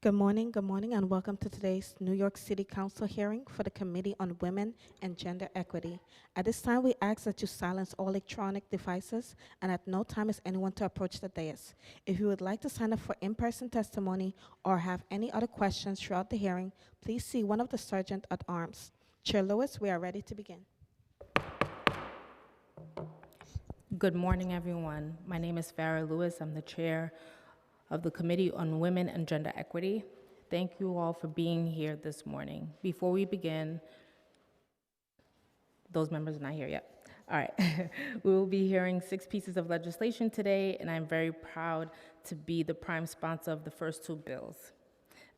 Good morning, and welcome to today's New York City Council hearing for the Committee on Women and Gender Equity. At this time, we ask that you silence all electronic devices, and at no time is anyone to approach the dais. If you would like to sign up for in-person testimony or have any other questions throughout the hearing, please see one of the Sergeant at Arms. Chair Lewis, we are ready to begin. Good morning, everyone. My name is Farah Lewis. I'm the chair of the Committee on Women and Gender Equity. Thank you all for being here this morning. Before we begin, those members are not here yet. All right, we will be hearing 6 pieces of legislation today, and I'm very proud to be the prime sponsor of the first 2 bills.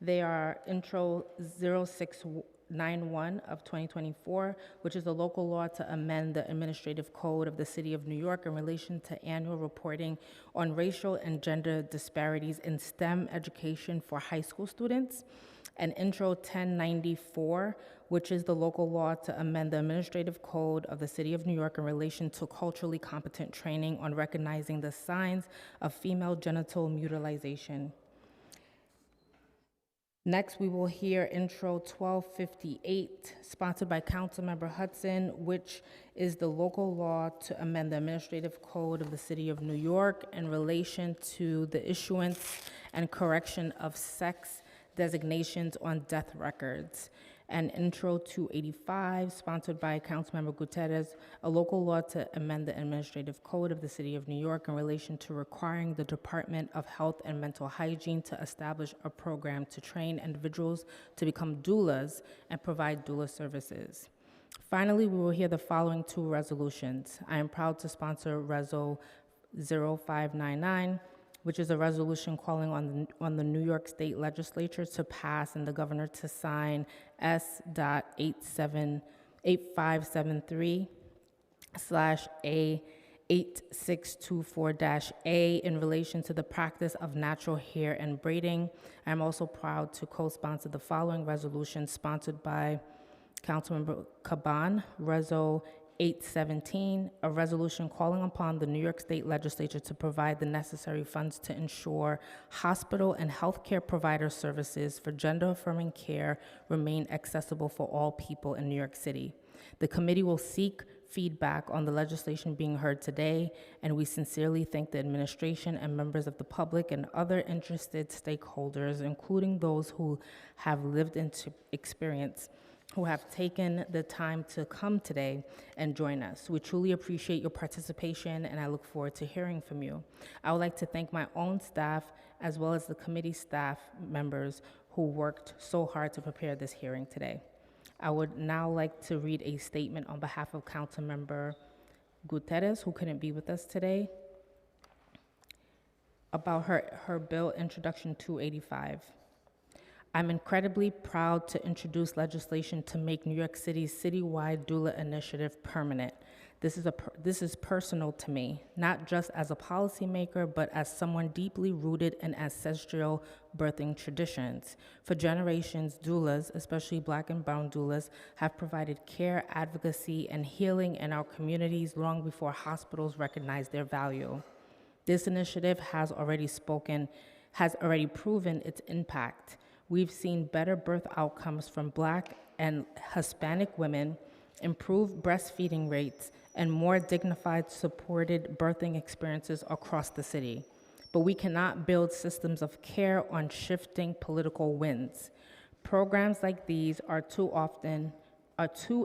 They are Intro 0691 of 2024, which is a local law to amend the Administrative Code of the City of New York in relation to annual reporting on racial and gender disparities in STEM education for high school students, and Intro 1094, which is the local law to amend the Administrative Code of the City of New York in relation to culturally competent training on recognizing the signs of female genital mutilation. Next, we will hear Intro 1258, sponsored by Councilmember Hudson, which is the local law to amend the Administrative Code of the City of New York in relation to the issuance and correction of sex designations on death records. And Intro 285, sponsored by Councilmember Gutierrez, a local law to amend the Administrative Code of the City of New York in relation to requiring the Department of Health and Mental Hygiene to establish a program to train individuals to become doulas and provide doula services. Finally, we will hear the following 2 resolutions. I am proud to sponsor Reso 0599, which is a resolution calling on the New York State Legislature to pass and the governor to sign S.8573/A8624-A in relation to the practice of natural hair and braiding. I'm also proud to co-sponsor the following resolution sponsored by Councilmember Caban, Reso 817, a resolution calling upon the New York State Legislature to provide the necessary funds to ensure hospital and healthcare provider services for gender-affirming care remain accessible for all people in New York City. The committee will seek feedback on the legislation being heard today, and we sincerely thank the administration and members of the public and other interested stakeholders, including those who have lived into experience, who have taken the time to come today and join us. We truly appreciate your participation, and I look forward to hearing from you. I would like to thank my own staff as well as the committee staff members who worked so hard to prepare this hearing today. I would now like to read a statement on behalf of Councilmember Gutierrez, who couldn't be with us today, about her bill, Introduction 285. I'm incredibly proud to introduce legislation to make New York City's citywide doula initiative permanent. This is personal to me, not just as a policymaker, but as someone deeply rooted in ancestral birthing traditions. For generations, doulas, especially Black and brown doulas, have provided care, advocacy, and healing in our communities long before hospitals recognized their value. This initiative has already proven its impact. We've seen better birth outcomes from Black and Hispanic women, improved breastfeeding rates, and more dignified, supported birthing experiences across the city. But we cannot build systems of care on shifting political winds. Programs like these are too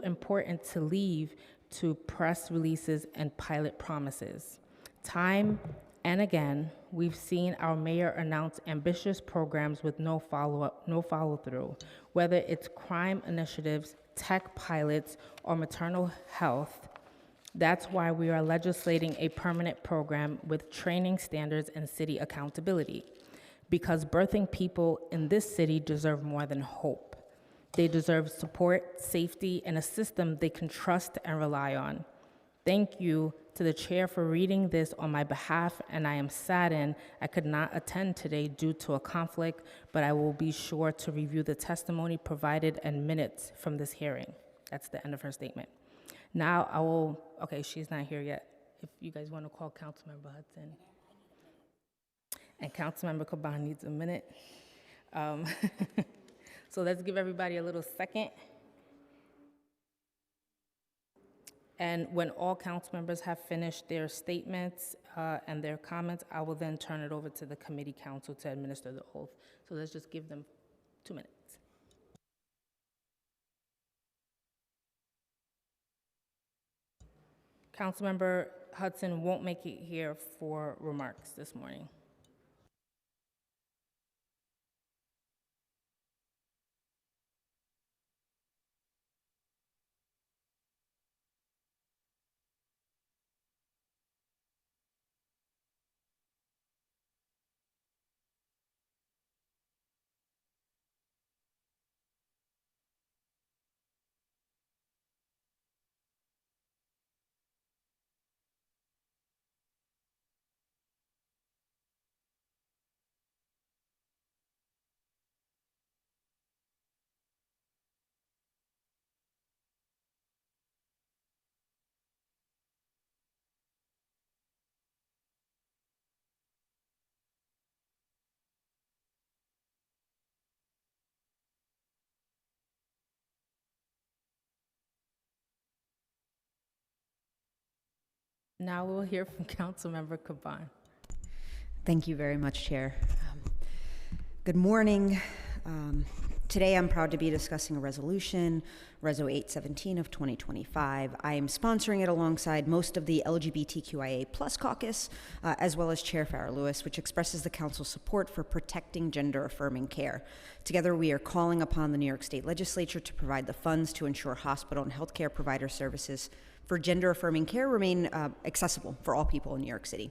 important to leave to press releases and pilot promises. Time and again, we've seen our mayor announce ambitious programs with no follow-through, whether it's crime initiatives, tech pilots, or maternal health. That's why we are legislating a permanent program with training standards and city accountability. Because birthing people in this city deserve more than hope. They deserve support, safety, and a system they can trust and rely on. Thank you to the chair for reading this on my behalf, and I am saddened I could not attend today due to a conflict, but I will be sure to review the testimony provided and minutes from this hearing. That's the end of her statement. Now okay, she's not here yet. If you guys want to call Councilmember Hudson. And Councilmember Caban needs a minute. Um, So let's give everybody a little second. And when all council members have finished their statements and their comments, I will then turn it over to the committee council to administer the oath. So let's just give them 2 minutes. Councilmember Hudson won't make it here for remarks this morning. Now we'll hear from Councilmember Caban. Thank you very much, Chair. Good morning. Today I'm proud to be discussing a resolution, Reso 817 of 2025. I am sponsoring it alongside most of the LGBTQIA+ caucus, as well as Chair Farrah Lewis, which expresses the council's support for protecting gender-affirming care. Together, we are calling upon the New York State Legislature to provide the funds to ensure hospital and healthcare provider services for gender-affirming care remain accessible for all people in New York City.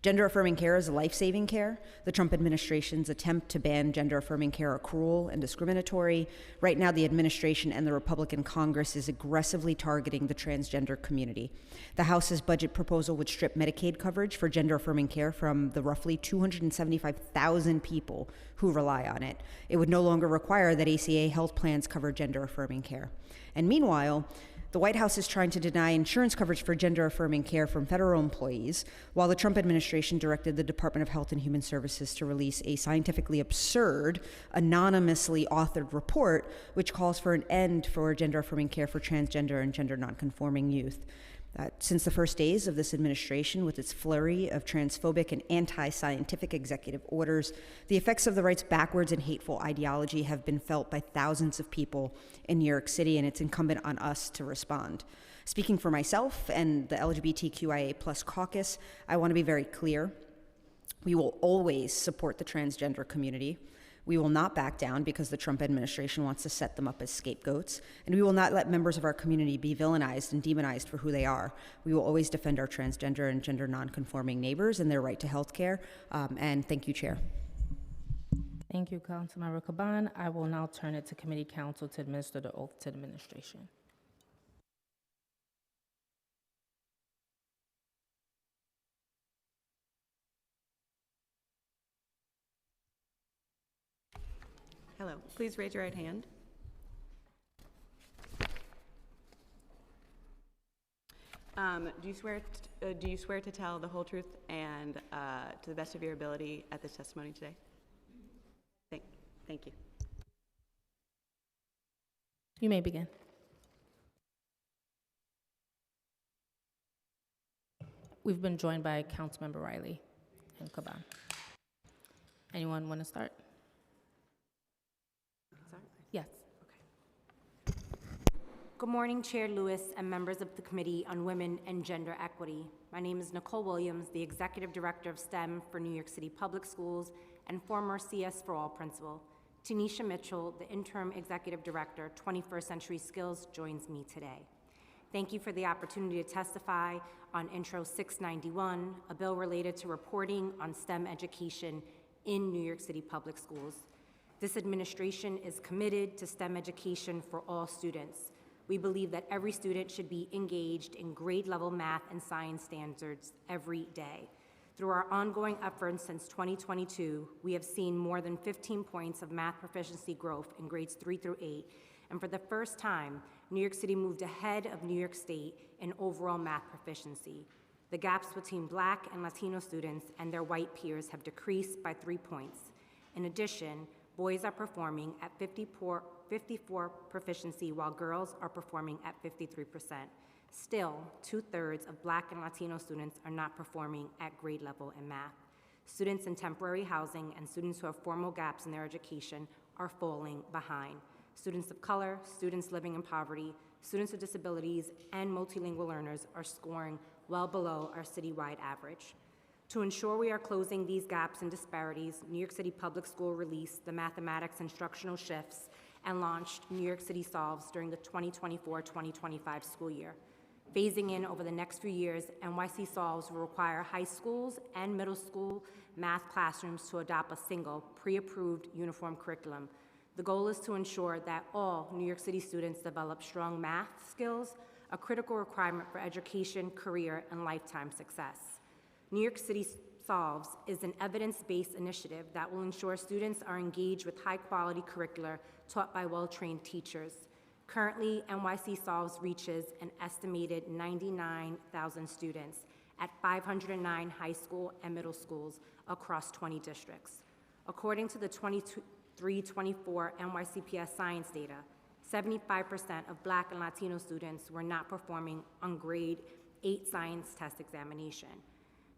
Gender-affirming care is life-saving care. The Trump administration's attempt to ban gender-affirming care are cruel and discriminatory. Right now, the administration and the Republican Congress is aggressively targeting the transgender community. The House's budget proposal would strip Medicaid coverage for gender-affirming care from the roughly 275,000 people who rely on it. It would no longer require that ACA health plans cover gender-affirming care. And meanwhile, the White House is trying to deny insurance coverage for gender-affirming care from federal employees, while the Trump administration directed the Department of Health and Human Services to release a scientifically absurd, anonymously authored report which calls for an end for gender-affirming care for transgender and gender nonconforming youth. Since the first days of this administration, with its flurry of transphobic and anti-scientific executive orders, the effects of the right's backwards and hateful ideology have been felt by thousands of people in New York City, and it's incumbent on us to respond. Speaking for myself and the LGBTQIA+ caucus, I want to be very clear. We will always support the transgender community. We will not back down because the Trump administration wants to set them up as scapegoats, and we will not let members of our community be villainized and demonized for who they are. We will always defend our transgender and gender nonconforming neighbors and their right to health care. And thank you, Chair. Thank you, Councilmember Caban. I will now turn it to committee counsel to administer the oath to the administration. Hello. Please raise your right hand. Do you swear to tell the whole truth and to the best of your ability at this testimony today? Thank you. You may begin. We've been joined by Councilmember Riley and Caban. Anyone want to start? Yes. Okay. Good morning, Chair Lewis and members of the Committee on Women and Gender Equity. My name is Nicole Williams, the Executive Director of STEM for New York City Public Schools and former CS for All principal. Tanisha Mitchell, the Interim Executive Director, 21st Century Skills, joins me today. Thank you for the opportunity to testify on Intro 691, a bill related to reporting on STEM education in New York City Public Schools. This administration is committed to STEM education for all students. We believe that every student should be engaged in grade-level math and science standards every day. Through our ongoing efforts since 2022, we have seen more than 15 points of math proficiency growth in grades 3 through 8, and for the first time, New York City moved ahead of New York State in overall math proficiency. The gaps between Black and Latino students and their white peers have decreased by 3 points. In addition, Boys are performing at 54 proficiency, while girls are performing at 53%. Still, 2/3 of Black and Latino students are not performing at grade level in math. Students in temporary housing and students who have formal gaps in their education are falling behind. Students of color, students living in poverty, students with disabilities, and multilingual learners are scoring well below our citywide average. To ensure we are closing these gaps and disparities, New York City Public School released the mathematics instructional shifts and launched New York City Solves during the 2024-2025 school year. Phasing in over the next few years, NYC Solves will require high schools and middle school math classrooms to adopt a single, pre-approved uniform curriculum. The goal is to ensure that all New York City students develop strong math skills, a critical requirement for education, career, and lifetime success. New York City Solves is an evidence-based initiative that will ensure students are engaged with high-quality curricula taught by well-trained teachers. Currently, NYC Solves reaches an estimated 99,000 students at 509 high school and middle schools across 20 districts. According to the 23-24 NYCPS science data, 75% of Black and Latino students were not performing on grade 8 science test examination.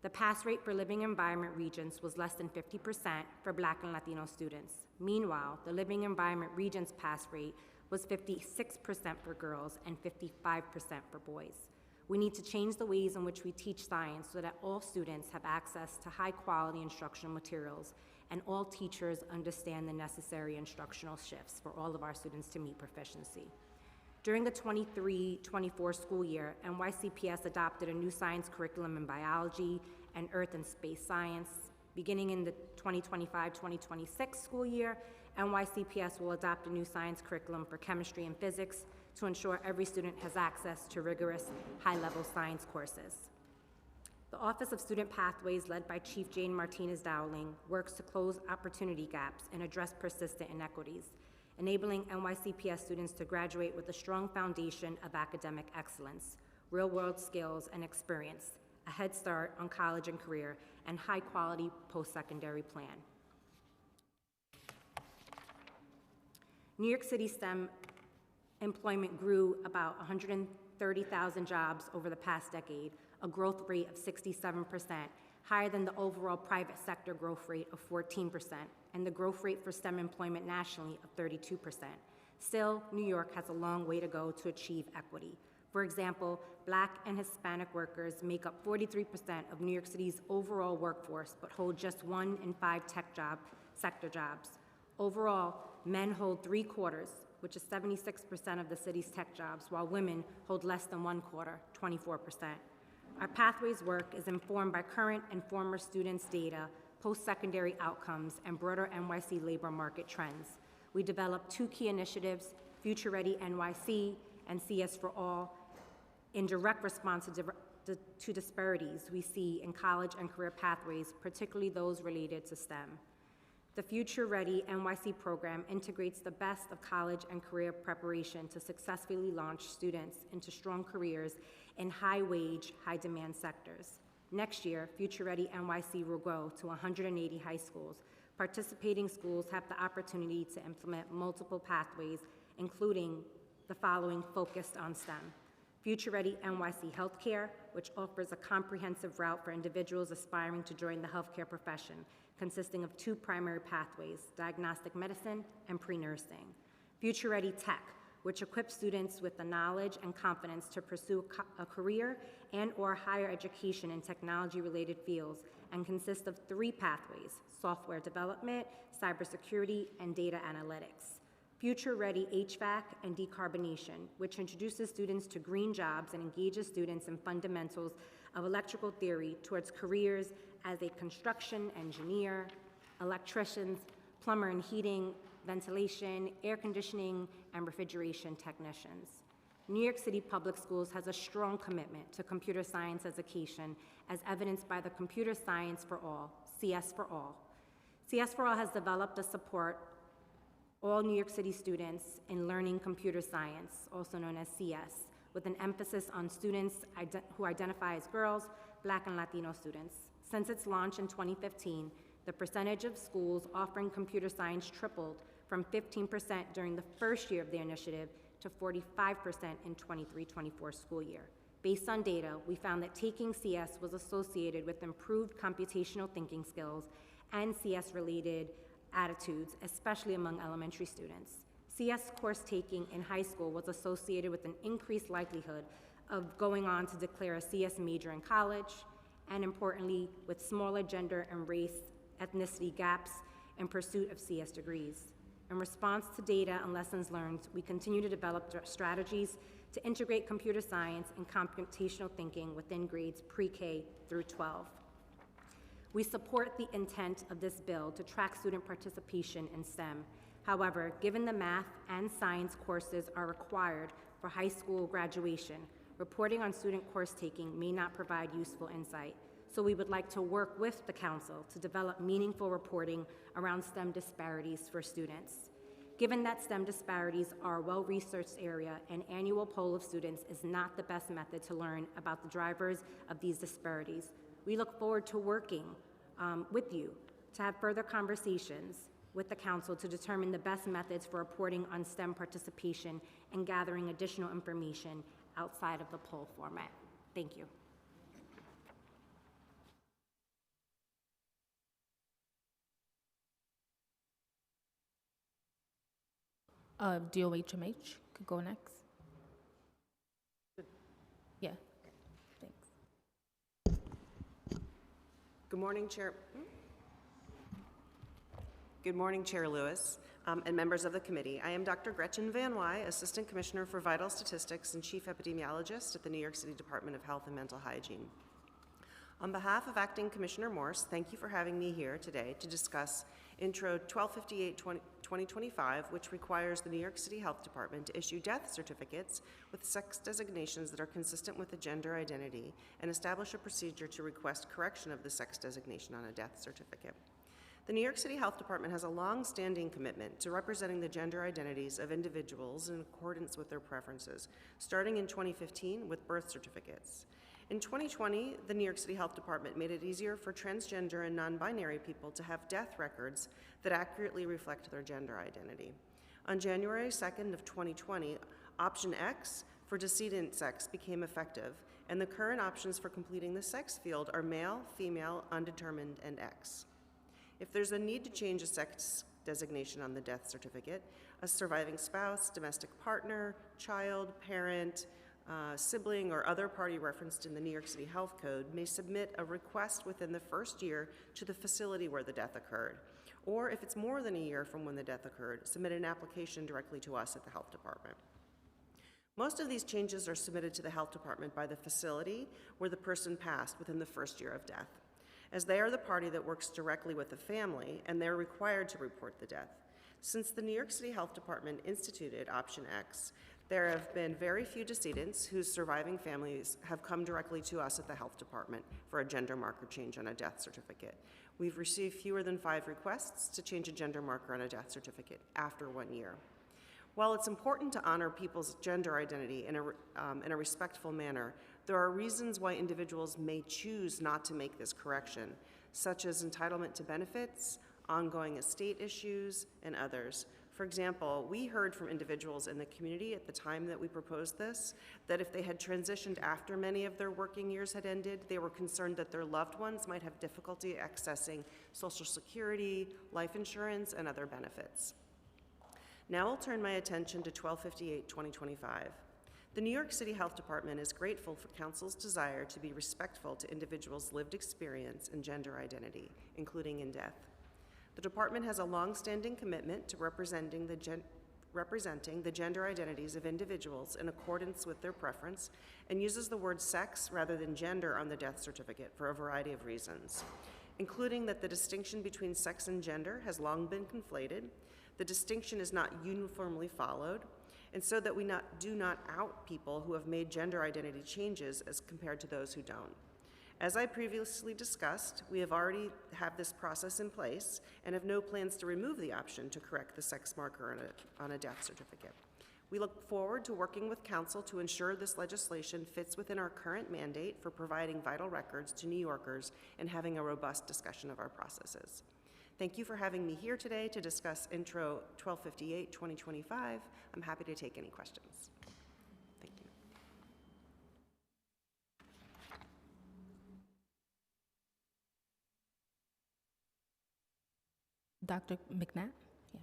The pass rate for living environment regions was less than 50% for Black and Latino students. Meanwhile, the living environment regions pass rate was 56% for girls and 55% for boys. We need to change the ways in which we teach science so that all students have access to high-quality instructional materials and all teachers understand the necessary instructional shifts for all of our students to meet proficiency. During the 23-24 school year, NYCPS adopted a new science curriculum in biology and earth and space science. Beginning in the 2025-2026 school year, NYCPS will adopt a new science curriculum for chemistry and physics to ensure every student has access to rigorous, high-level science courses. The Office of Student Pathways, led by Chief Jane Martinez Dowling, works to close opportunity gaps and address persistent inequities, enabling NYCPS students to graduate with a strong foundation of academic excellence, real-world skills and experience, a head start on college and career, and high-quality post-secondary plan. New York City STEM employment grew about 130,000 jobs over the past decade, a growth rate of 67%, higher than the overall private sector growth rate of 14%, and the growth rate for STEM employment nationally of 32%. Still, New York has a long way to go to achieve equity. For example, Black and Hispanic workers make up 43% of New York City's overall workforce, but hold just 1 in 5 tech sector jobs. Overall, men hold 3/4, which is 76% of the city's tech jobs, while women hold less than 1/4, 24%. Our Pathways work is informed by current and former students' data, post-secondary outcomes, and broader NYC labor market trends. We developed 2 key initiatives, Future Ready NYC and CS for All, in direct response to disparities we see in college and career pathways, particularly those related to STEM. The Future Ready NYC program integrates the best of college and career preparation to successfully launch students into strong careers in high-wage, high-demand sectors. Next year, Future Ready NYC will grow to 180 high schools. Participating schools have the opportunity to implement multiple pathways, including the following focused on STEM. Future Ready NYC Healthcare, which offers a comprehensive route for individuals aspiring to join the healthcare profession, consisting of 2 primary pathways, diagnostic medicine and pre-nursing. Future Ready Tech, which equips students with the knowledge and confidence to pursue a career and/or higher education in technology-related fields, and consists of 3 pathways, software development, cybersecurity, and data analytics. Future Ready HVAC and Decarbonation, which introduces students to green jobs and engages students in fundamentals of electrical theory towards careers as a construction engineer, electricians, plumber and heating, ventilation, air conditioning, and refrigeration technicians. New York City Public Schools has a strong commitment to computer science education, as evidenced by the Computer Science for All, CS for All. CS for All has developed to support all New York City students in learning computer science, also known as CS, with an emphasis on students who identify as girls, Black and Latino students. Since its launch in 2015, The percentage of schools offering computer science tripled from 15% during the first year of the initiative to 45% in 23-24 school year. Based on data, we found that taking CS was associated with improved computational thinking skills and CS-related attitudes, especially among elementary students. CS course taking in high school was associated with an increased likelihood of going on to declare a CS major in college, and importantly, with smaller gender and race ethnicity gaps in pursuit of CS degrees. In response to data and lessons learned, we continue to develop strategies to integrate computer science and computational thinking within grades pre-K through 12. We support the intent of this bill to track student participation in STEM. However, given the math and science courses are required for high school graduation, reporting on student course taking may not provide useful insight. So we would like to work with the council to develop meaningful reporting around STEM disparities for students. Given that STEM disparities are a well-researched area, an annual poll of students is not the best method to learn about the drivers of these disparities. We look forward to working with you to have further conversations with the council to determine the best methods for reporting on STEM participation and gathering additional information outside of the poll format. Thank you. DOHMH could go next. Yeah, thanks. Good morning, Chair. Good morning, Chair Lewis, and members of the committee. I am Dr. Gretchen Van Wy, Assistant Commissioner for Vital Statistics and Chief Epidemiologist at the New York City Department of Health and Mental Hygiene. On behalf of Acting Commissioner Morse, thank you for having me here today to discuss Intro 1258-2025, which requires the New York City Health Department to issue death certificates with sex designations that are consistent with the gender identity and establish a procedure to request correction of the sex designation on a death certificate. The New York City Health Department has a long-standing commitment to representing the gender identities of individuals in accordance with their preferences, starting in 2015 with birth certificates. In 2020, the New York City Health Department made it easier for transgender and non-binary people to have death records that accurately reflect their gender identity. On January 2nd of 2020, Option X for decedent sex became effective, and the current options for completing the sex field are male, female, undetermined, and X. If there's a need to change a sex designation on the death certificate, a surviving spouse, domestic partner, child, parent, sibling, or other party referenced in the New York City Health Code may submit a request within the first year to the facility where the death occurred. Or if it's more than a year from when the death occurred, submit an application directly to us at the Health Department. Most of these changes are submitted to the Health Department by the facility where the person passed within the first year of death, as they are the party that works directly with the family and they're required to report the death. Since the New York City Health Department instituted Option X, there have been very few decedents whose surviving families have come directly to us at the Health Department for a gender marker change on a death certificate. We've received fewer than 5 requests to change a gender marker on a death certificate after 1 year. While it's important to honor people's gender identity in a respectful manner, there are reasons why individuals may choose not to make this correction, such as entitlement to benefits, ongoing estate issues, and others. For example, we heard from individuals in the community at the time that we proposed this, that if they had transitioned after many of their working years had ended, they were concerned that their loved ones might have difficulty accessing Social Security, life insurance, and other benefits. Now I'll turn my attention to 1258-2025. The New York City Health Department is grateful for Council's desire to be respectful to individuals' lived experience and gender identity, including in death. The department has a long-standing commitment to representing the gender identities of individuals in accordance with their preference and uses the word sex rather than gender on the death certificate for a variety of reasons, including that the distinction between sex and gender has long been conflated, the distinction is not uniformly followed, and so that we do not out people who have made gender identity changes as compared to those who don't. As I previously discussed, we already have this process in place and have no plans to remove the option to correct the sex marker on a death certificate. We look forward to working with Council to ensure this legislation fits within our current mandate for providing vital records to New Yorkers and having a robust discussion of our processes. Thank you for having me here today to discuss Intro 1258-2025. I'm happy to take any questions. Thank you. Dr. McNatt? Yeah.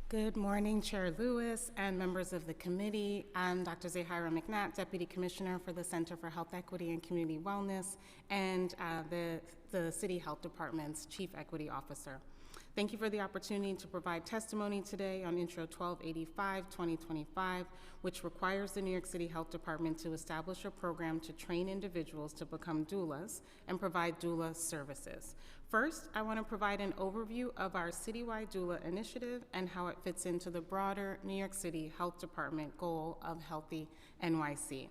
Good morning, Chair Lewis and members of the committee. I'm Dr. Zahira McNatt, Deputy Commissioner for the Center for Health Equity and Community Wellness, and the City Health Department's Chief Equity Officer. Thank you for the opportunity to provide testimony today on Intro 1285-2025, which requires the New York City Health Department to establish a program to train individuals to become doulas and provide doula services. First, I want to provide an overview of our citywide doula initiative and how it fits into the broader New York City Health Department goal of Healthy NYC.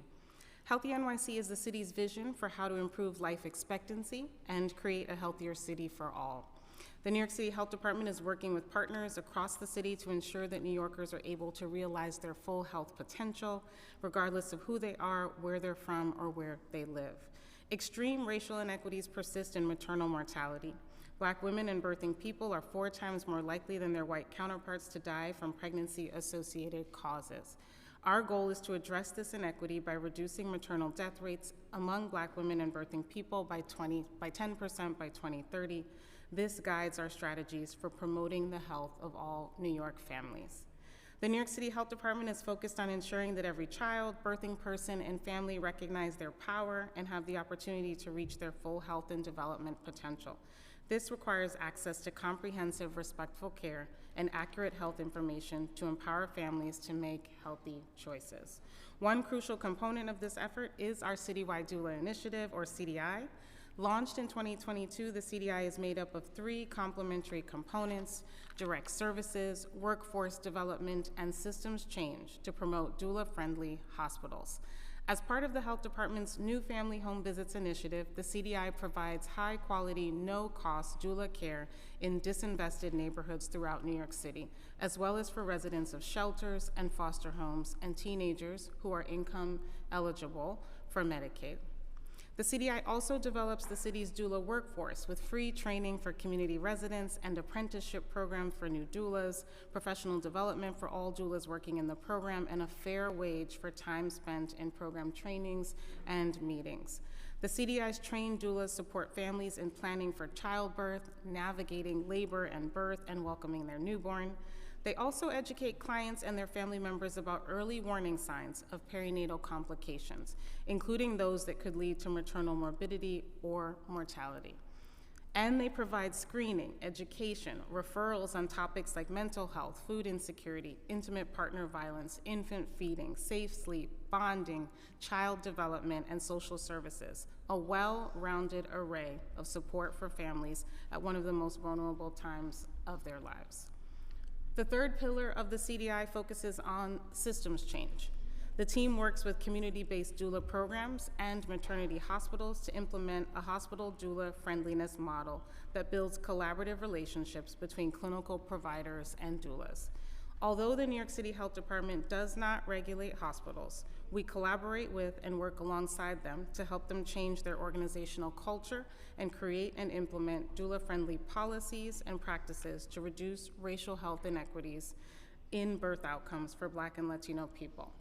Healthy NYC is the city's vision for how to improve life expectancy and create a healthier city for all. The New York City Health Department is working with partners across the city to ensure that New Yorkers are able to realize their full health potential, regardless of who they are, where they're from, or where they live. Extreme racial inequities persist in maternal mortality. Black women and birthing people are 4 times more likely than their white counterparts to die from pregnancy-associated causes. Our goal is to address this inequity by reducing maternal death rates among Black women and birthing people by 10% by 2030. This guides our strategies for promoting the health of all New York families. The New York City Health Department is focused on ensuring that every child, birthing person, and family recognize their power and have the opportunity to reach their full health and development potential. This requires access to comprehensive, respectful care and accurate health information to empower families to make healthy choices. One crucial component of this effort is our Citywide Doula Initiative, or CDI. Launched in 2022, the CDI is made up of 3 complementary components: direct services, workforce development, and systems change to promote doula-friendly hospitals. As part of the Health Department's new Family Home Visits Initiative, the CDI provides high-quality, no-cost doula care in disinvested neighborhoods throughout New York City, as well as for residents of shelters and foster homes and teenagers who are income eligible for Medicaid. The CDI also develops the city's doula workforce with free training for community residents and apprenticeship programs for new doulas, professional development for all doulas working in the program, and a fair wage for time spent in program trainings and meetings. The CDI's trained doulas support families in planning for childbirth, navigating labor and birth, and welcoming their newborn. They also educate clients and their family members about early warning signs of perinatal complications, including those that could lead to maternal morbidity or mortality. And they provide screening, education, referrals on topics like mental health, food insecurity, intimate partner violence, infant feeding, safe sleep, bonding, child development, and social services, a well-rounded array of support for families at one of the most vulnerable times of their lives. The third pillar of the CDI focuses on systems change. The team works with community-based doula programs and maternity hospitals to implement a hospital doula friendliness model that builds collaborative relationships between clinical providers and doulas. Although the New York City Health Department does not regulate hospitals, we collaborate with and work alongside them to help them change their organizational culture and create and implement doula-friendly policies and practices to reduce racial health inequities in birth outcomes for Black and Latino people.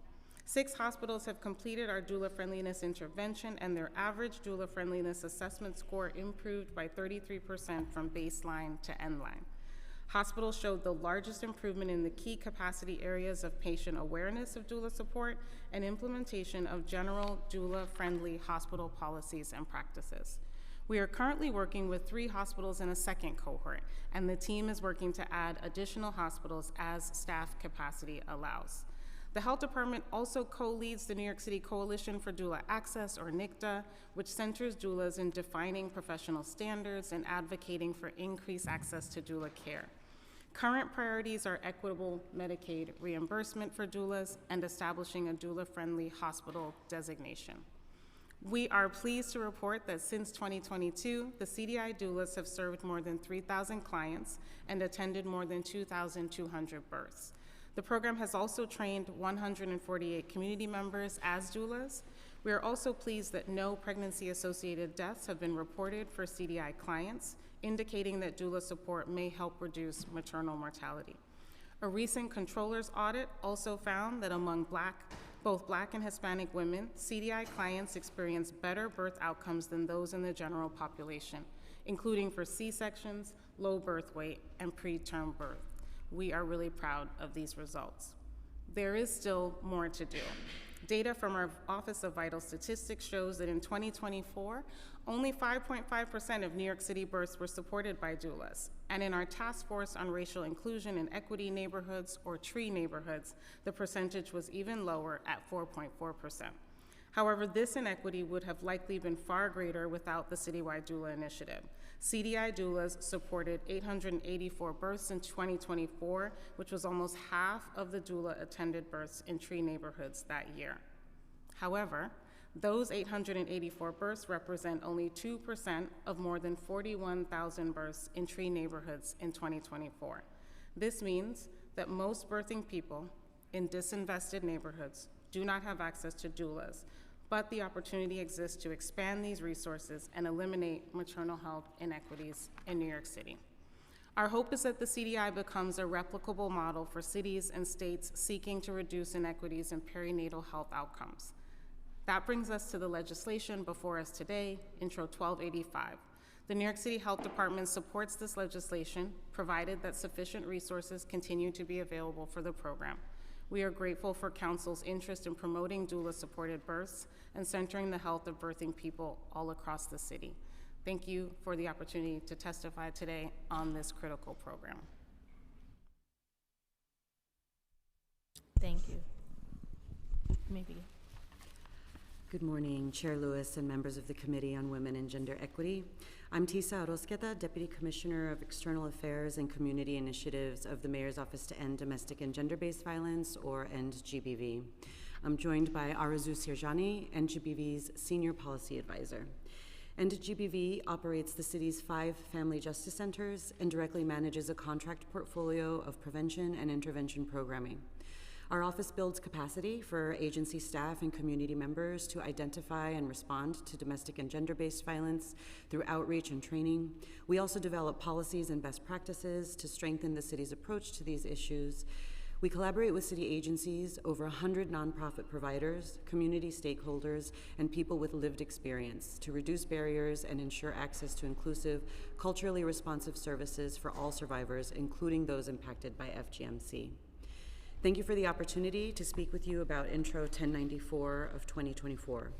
6 hospitals have completed our doula friendliness intervention, and their average doula friendliness assessment score improved by 33% from baseline to end line. Hospitals showed the largest improvement in the key capacity areas of patient awareness of doula support and implementation of general doula-friendly hospital policies and practices. We are currently working with 3 hospitals in a second cohort, and the team is working to add additional hospitals as staff capacity allows. The Health Department also co-leads the New York City Coalition for Doula Access, or NYCDA, which centers doulas in defining professional standards and advocating for increased access to doula care. Current priorities are equitable Medicaid reimbursement for doulas and establishing a doula-friendly hospital designation. We are pleased to report that since 2022, the CDI doulas have served more than 3,000 clients and attended more than 2,200 births. The program has also trained 148 community members as doulas. We are also pleased that no pregnancy-associated deaths have been reported for CDI clients, indicating that doula support may help reduce maternal mortality. A recent controller's audit also found that among both Black and Hispanic women, CDI clients experience better birth outcomes than those in the general population, including for C-sections, low birth weight, and preterm birth. We are really proud of these results. There is still more to do. Data from our Office of Vital Statistics shows that in 2024, only 5.5% of New York City births were supported by doulas. And in our Task Force on Racial Inclusion and Equity Neighborhoods, or TREE neighborhoods, the percentage was even lower at 4.4%. However, this inequity would have likely been far greater without the Citywide Doula Initiative. CDI doulas supported 884 births in 2024, which was almost half of the doula-attended births in TREE neighborhoods that year. However, those 884 births represent only 2% of more than 41,000 births in TREE neighborhoods in 2024. This means that most birthing people in disinvested neighborhoods do not have access to doulas, but the opportunity exists to expand these resources and eliminate maternal health inequities in New York City. Our hope is that the CDI becomes a replicable model for cities and states seeking to reduce inequities in perinatal health outcomes. That brings us to the legislation before us today, Intro 1285. The New York City Health Department supports this legislation, provided that sufficient resources continue to be available for the program. We are grateful for Council's interest in promoting doula-supported births and centering the health of birthing people all across the city. Thank you for the opportunity to testify today on this critical program. Thank you. Maybe. Good morning, Chair Lewis and members of the Committee on Women and Gender Equity. I'm Tisa Arosqueta, Deputy Commissioner of External Affairs and Community Initiatives of the Mayor's Office to End Domestic and Gender-Based Violence, or END GBV. I'm joined by Arazu Sirjani, NGBV's Senior Policy Advisor. END GBV operates the city's 5 family justice centers and directly manages a contract portfolio of prevention and intervention programming. Our office builds capacity for agency staff and community members to identify and respond to domestic and gender-based violence through outreach and training. We also develop policies and best practices to strengthen the city's approach to these issues. We collaborate with city agencies, over 100 nonprofit providers, community stakeholders, and people with lived experience to reduce barriers and ensure access to inclusive, culturally responsive services for all survivors, including those impacted by FGMC. Thank you for the opportunity to speak with you about Intro 1094 of 2024.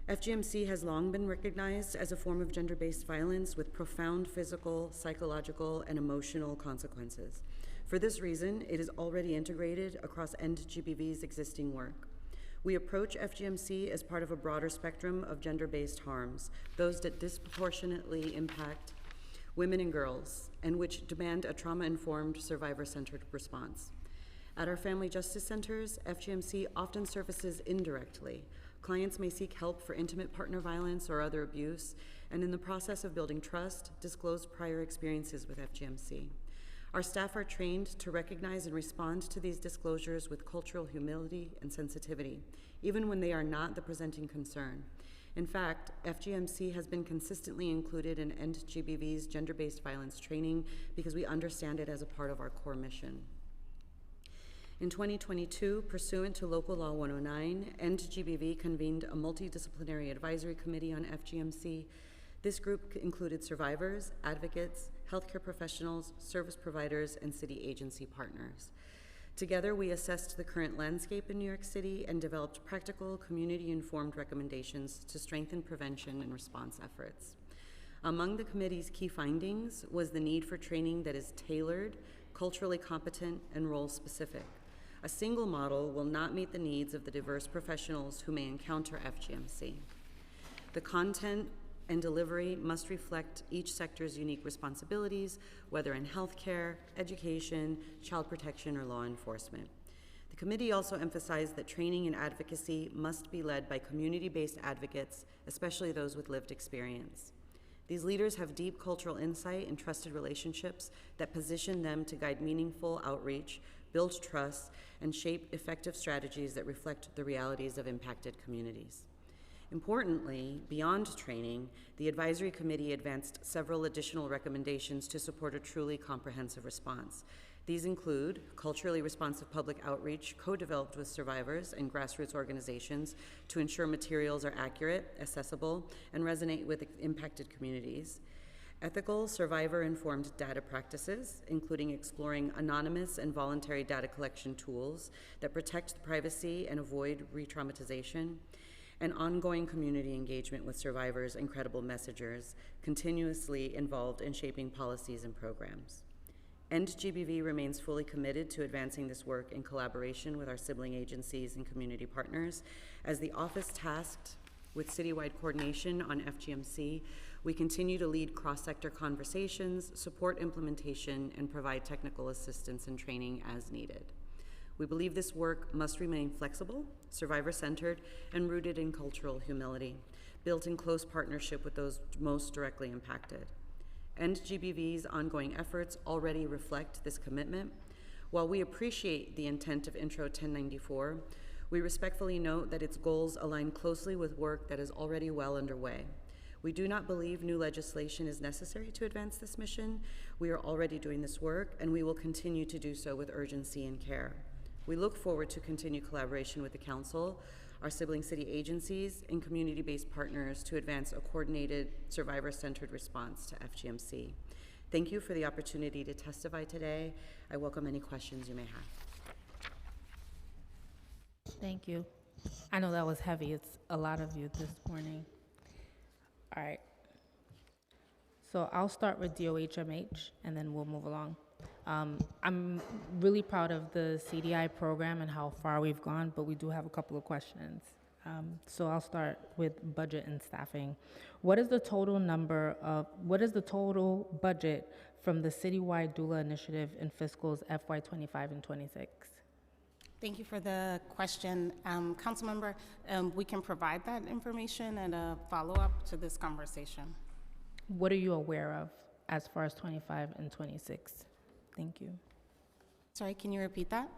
FGMC has long been recognized as a form of gender-based violence with profound physical, psychological, and emotional consequences. For this reason, it is already integrated across END GBV's existing work. We approach FGMC as part of a broader spectrum of gender-based harms, those that disproportionately impact women and girls, and which demand a trauma-informed, survivor-centered response. At our family justice centers, FGMC often surfaces indirectly. Clients may seek help for intimate partner violence or other abuse, and in the process of building trust, disclose prior experiences with FGMC. Our staff are trained to recognize and respond to these disclosures with cultural humility and sensitivity, even when they are not the presenting concern. In fact, FGMC has been consistently included in END GBV's gender-based violence training because we understand it as a part of our core mission. In 2022, pursuant to Local Law 109, END GBV convened a multidisciplinary advisory committee on FGMC. This group included survivors, advocates, healthcare professionals, service providers, and city agency partners. Together, we assessed the current landscape in New York City and developed practical, community-informed recommendations to strengthen prevention and response efforts. Among the committee's key findings was the need for training that is tailored, culturally competent, and role-specific. A single model will not meet the needs of the diverse professionals who may encounter FGMC. The content and delivery must reflect each sector's unique responsibilities, whether in healthcare, education, child protection, or law enforcement. The committee also emphasized that training and advocacy must be led by community-based advocates, especially those with lived experience. These leaders have deep cultural insight and trusted relationships that position them to guide meaningful outreach, build trust, and shape effective strategies that reflect the realities of impacted communities. Importantly, beyond training, the advisory committee advanced several additional recommendations to support a truly comprehensive response. These include culturally responsive public outreach co-developed with survivors and grassroots organizations to ensure materials are accurate, accessible, and resonate with impacted communities. Ethical, survivor-informed data practices, including exploring anonymous and voluntary data collection tools that protect the privacy and avoid re-traumatization, and ongoing community engagement with survivors and credible messengers continuously involved in shaping policies and programs. End GBV remains fully committed to advancing this work in collaboration with our sibling agencies and community partners. As the office tasked with citywide coordination on FGMC, we continue to lead cross-sector conversations, support implementation, and provide technical assistance and training as needed. We believe this work must remain flexible, survivor-centered, and rooted in cultural humility, built in close partnership with those most directly impacted. End GBV's ongoing efforts already reflect this commitment. While we appreciate the intent of Intro 1094, we respectfully note that its goals align closely with work that is already well underway. We do not believe new legislation is necessary to advance this mission. We are already doing this work, and we will continue to do so with urgency and care. We look forward to continued collaboration with the Council, our sibling city agencies, and community-based partners to advance a coordinated, survivor-centered response to FGMC. Thank you for the opportunity to testify today. I welcome any questions you may have. Thank you. I know that was heavy. It's a lot of you this morning. All right. So I'll start with DOHMH, and then we'll move along. I'm really proud of the CDI program and how far we've gone, but we do have a couple of questions. So I'll start with budget and staffing. What is the total budget from the citywide doula initiative in fiscals FY25 and 26? Thank you for the question. Councilmember, we can provide that information and a follow-up to this conversation. What are you aware of as far as 25 and 26? Thank you. Sorry, can you repeat that?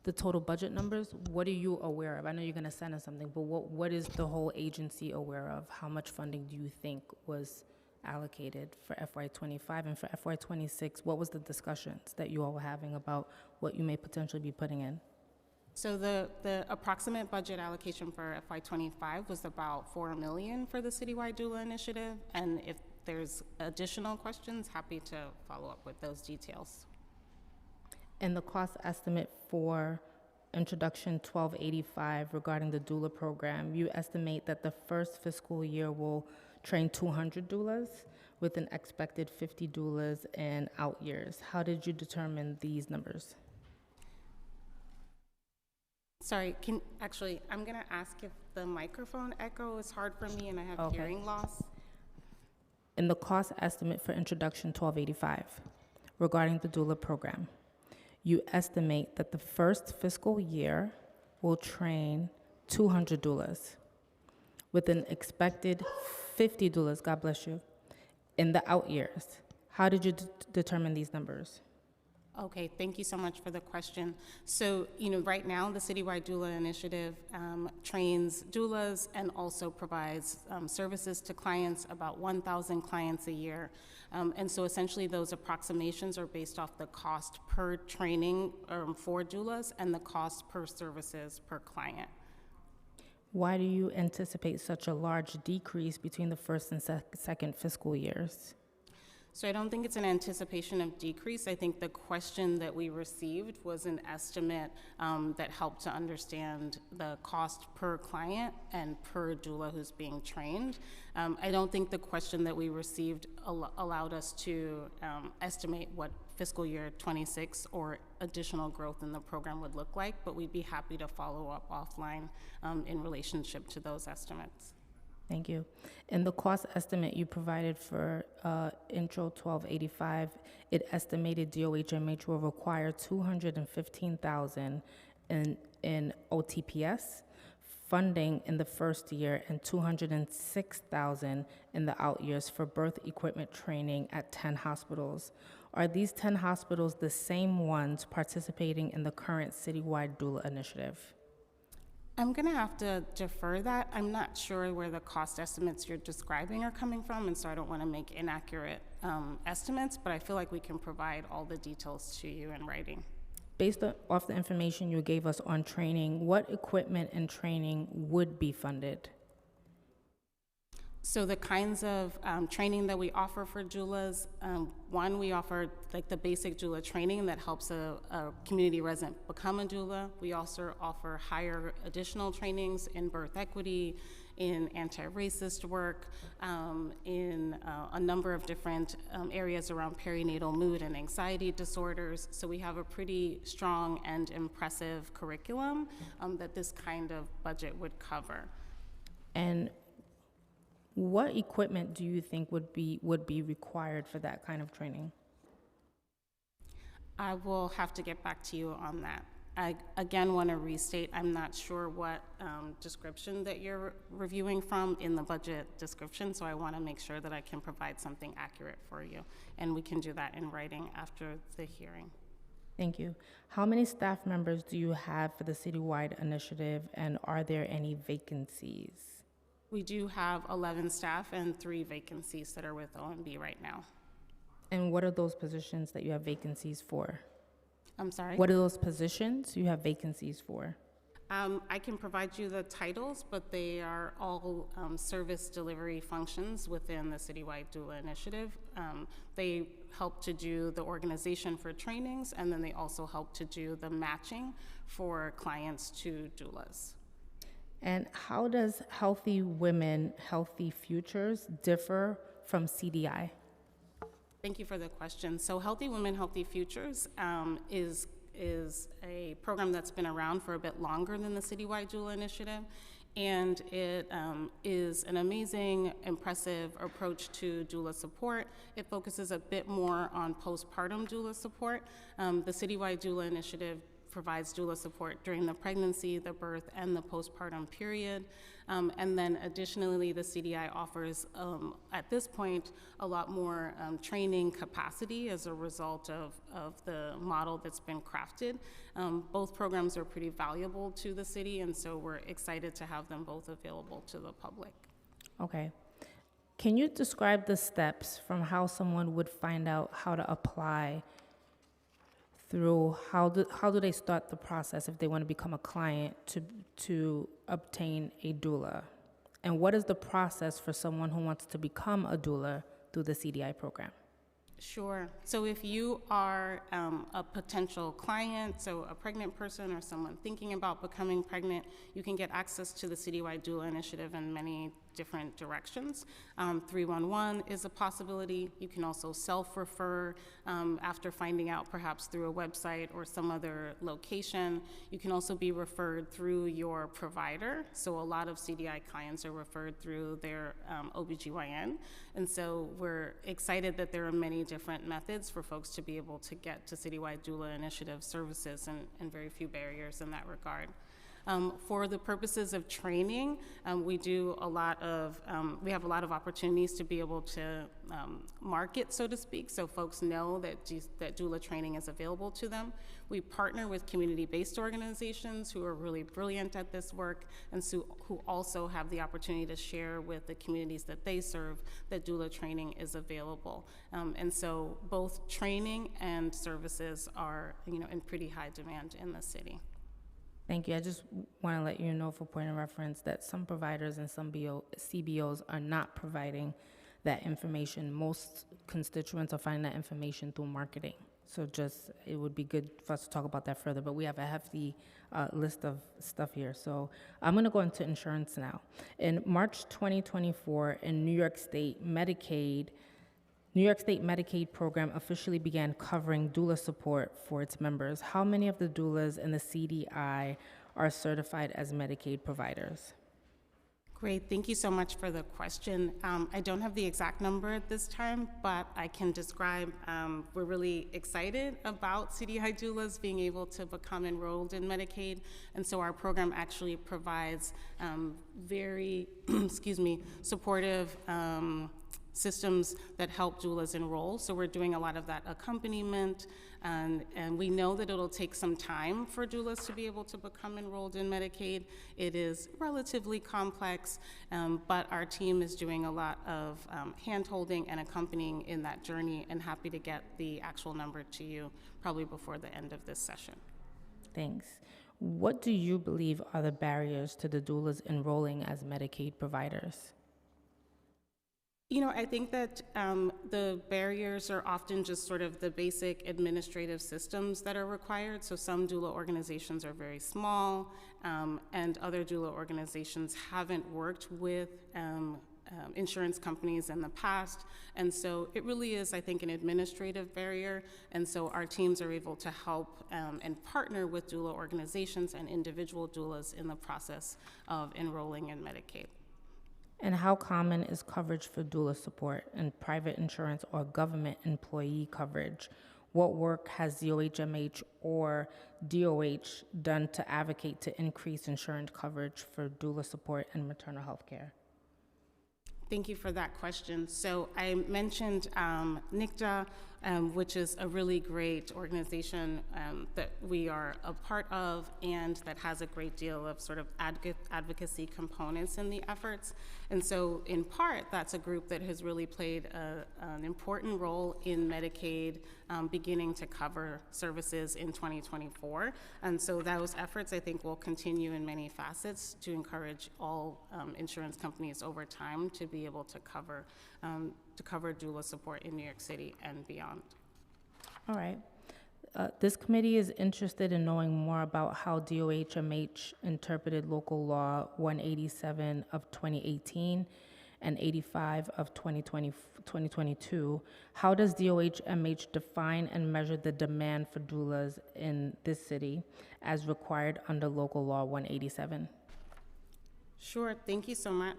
The total budget numbers, what are you aware of? I know you're going to send us something, but what is the whole agency aware of? How much funding do you think was allocated for FY25 and for FY26? What was the discussions that you all were having about what you may potentially be putting in? So the approximate budget allocation for FY25 was about $4 million for the citywide doula initiative, and if there's additional questions, happy to follow up with those details. And the cost estimate for Introduction 1285 regarding the doula program, you estimate that the first fiscal year will train 200 doulas with an expected 50 doulas in out years. How did you determine these numbers? Sorry, I'm gonna ask if the microphone echo is hard for me and I have Okay. hearing loss. In the cost estimate for Introduction 1285 regarding the doula program, you estimate that the first fiscal year will train 200 doulas with an expected 50 doulas, God bless you, in the out years. How did you determine these numbers? Okay, thank you so much for the question. So, right now, the Citywide Doula Initiative trains doulas and also provides services to clients, about 1,000 clients a year. And so essentially those approximations are based off the cost per training for doulas and the cost per services per client. Why do you anticipate such a large decrease between the first and second fiscal years? So I don't think it's an anticipation of decrease. I think the question that we received was an estimate that helped to understand the cost per client and per doula who's being trained. I don't think the question that we received allowed us to estimate what fiscal year 26 or additional growth in the program would look like, but we'd be happy to follow up offline in relationship to those estimates. Thank you. In the cost estimate you provided for Intro 1285, it estimated DOHMH will require $215,000 in OTPS funding in the first year and $206,000 in the out years for birth equipment training at 10 hospitals. Are these 10 hospitals the same ones participating in the current citywide doula initiative? I'm going to have to defer that. I'm not sure where the cost estimates you're describing are coming from, and so I don't want to make inaccurate estimates, but I feel like we can provide all the details to you in writing. Based off the information you gave us on training, what equipment and training would be funded? So the kinds of training that we offer for doulas, one, we offer like the basic doula training that helps a community resident become a doula. We also offer higher additional trainings in birth equity, in anti-racist work, in a number of different areas around perinatal mood and anxiety disorders. So we have a pretty strong and impressive curriculum that this kind of budget would cover. And what equipment do you think would be required for that kind of training? I will have to get back to you on that. I again want to restate, I'm not sure what description that you're reviewing from in the budget description, so I want to make sure that I can provide something accurate for you, and we can do that in writing after the hearing. Thank you. How many staff members do you have for the citywide initiative, and are there any vacancies? We do have 11 staff and 3 vacancies that are with OMB right now. And what are those positions that you have vacancies for? I'm sorry? What are those positions you have vacancies for? I can provide you the titles, but they are all service delivery functions within the Citywide Doula Initiative. They help to do the organization for trainings, and then they also help to do the matching for clients to doulas. And how does Healthy Women, Healthy Futures differ from CDI? Thank you for the question. So Healthy Women, Healthy Futures is a program that's been around for a bit longer than the Citywide Doula Initiative, and it is an amazing, impressive approach to doula support. It focuses a bit more on postpartum doula support. The Citywide Doula Initiative provides doula support during the pregnancy, the birth, and the postpartum period. And then additionally, the CDI offers, at this point, a lot more training capacity as a result of the model that's been crafted. Both programs are pretty valuable to the city, and so we're excited to have them both available to the public. Okay. Can you describe the steps from how someone would find out how to apply through how do they start the process if they want to become a client to obtain a doula? And what is the process for someone who wants to become a doula through the CDI program? Sure. So if you are a potential client, so a pregnant person or someone thinking about becoming pregnant, you can get access to the Citywide Doula Initiative in many different directions. 311 is a possibility. You can also self-refer after finding out perhaps through a website or some other location. You can also be referred through your provider. So a lot of CDI clients are referred through their OBGYN. And so we're excited that there are many different methods for folks to be able to get to Citywide Doula Initiative services and very few barriers in that regard. For the purposes of training, we have a lot of opportunities to be able to market, so to speak, so folks know that doula training is available to them. We partner with community-based organizations who are really brilliant at this work, and so, who also have the opportunity to share with the communities that they serve that doula training is available. And so both training and services are, in pretty high demand in the city. Thank you. I just want to let you know, for point of reference, that some providers and some CBOs are not providing that information. Most constituents are finding that information through marketing. So it would be good for us to talk about that further, but we have a hefty list of stuff here. So I'm going to go into insurance now. In March 2024, in New York State Medicaid program officially began covering doula support for its members. How many of the doulas in the CDI are certified as Medicaid providers? Great, thank you so much for the question. I don't have the exact number at this time, but I can describe, we're really excited about City High doulas being able to become enrolled in Medicaid. And so our program actually provides very, supportive systems that help doulas enroll. So we're doing a lot of that accompaniment, and we know that it'll take some time for doulas to be able to become enrolled in Medicaid. It is relatively complex, but our team is doing a lot of hand-holding and accompanying in that journey, and happy to get the actual number to you probably before the end of this session. Thanks. What do you believe are the barriers to the doulas enrolling as Medicaid providers? You know, I think that the barriers are often just sort of the basic administrative systems that are required. So some doula organizations are very small, and other doula organizations haven't worked with insurance companies in the past. And so it really is, I think, an administrative barrier. And so our teams are able to help and partner with doula organizations and individual doulas in the process of enrolling in Medicaid. And how common is coverage for doula support in private insurance or government employee coverage? What work has DOHMH or DOH done to advocate to increase insurance coverage for doula support and maternal health care? Thank you for that question. So I mentioned NICTA, which is a really great organization that we are a part of, and that has a great deal of sort of advocacy components in the efforts. And so in part, that's a group that has really played an important role in Medicaid beginning to cover services in 2024. And so those efforts, I think, will continue in many facets to encourage all insurance companies over time to be able to cover doula support in New York City and beyond. All right. This committee is interested in knowing more about how DOHMH interpreted Local Law 187 of 2018 and 85 of 2022. How does DOHMH define and measure the demand for doulas in this city as required under Local Law 187? Sure, thank you so much.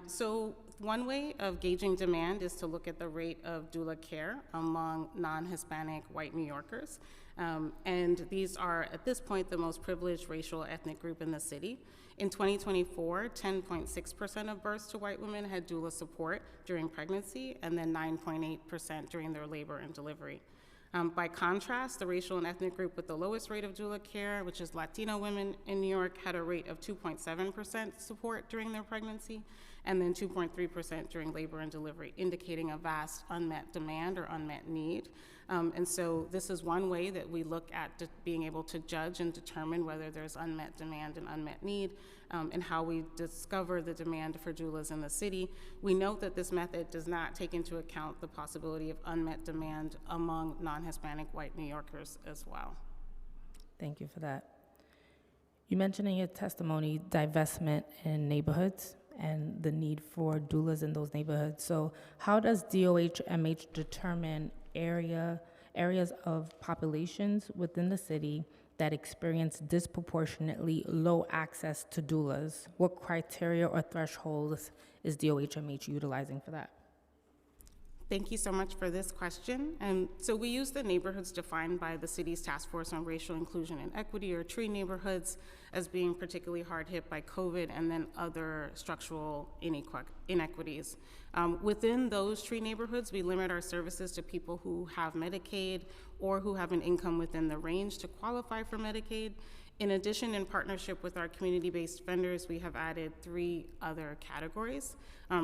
So one way of gauging demand is to look at the rate of doula care among non-Hispanic white New Yorkers. And these are, at this point, the most privileged racial ethnic group in the city. In 2024, 10.6% of births to white women had doula support during pregnancy, and then 9.8% during their labor and delivery. By contrast, the racial and ethnic group with the lowest rate of doula care, which is Latino women in New York, had a rate of 2.7% support during their pregnancy, and then 2.3% during labor and delivery, indicating a vast unmet demand or unmet need. And so this is one way that we look at being able to judge and determine whether there's unmet demand and unmet need, and how we discover the demand for doulas in the city. We note that this method does not take into account the possibility of unmet demand among non-Hispanic white New Yorkers as well. Thank you for that. You mentioned in your testimony divestment in neighborhoods and the need for doulas in those neighborhoods. So how does DOHMH determine areas of populations within the city that experience disproportionately low access to doulas? What criteria or thresholds is DOHMH utilizing for that? Thank you so much for this question. So we use the neighborhoods defined by the city's Task Force on Racial Inclusion and Equity, or TREE neighborhoods, as being particularly hard hit by COVID and then other structural inequities. Within those TREE neighborhoods, we limit our services to people who have Medicaid or who have an income within the range to qualify for Medicaid. In addition, in partnership with our community-based vendors, we have added 3 other categories: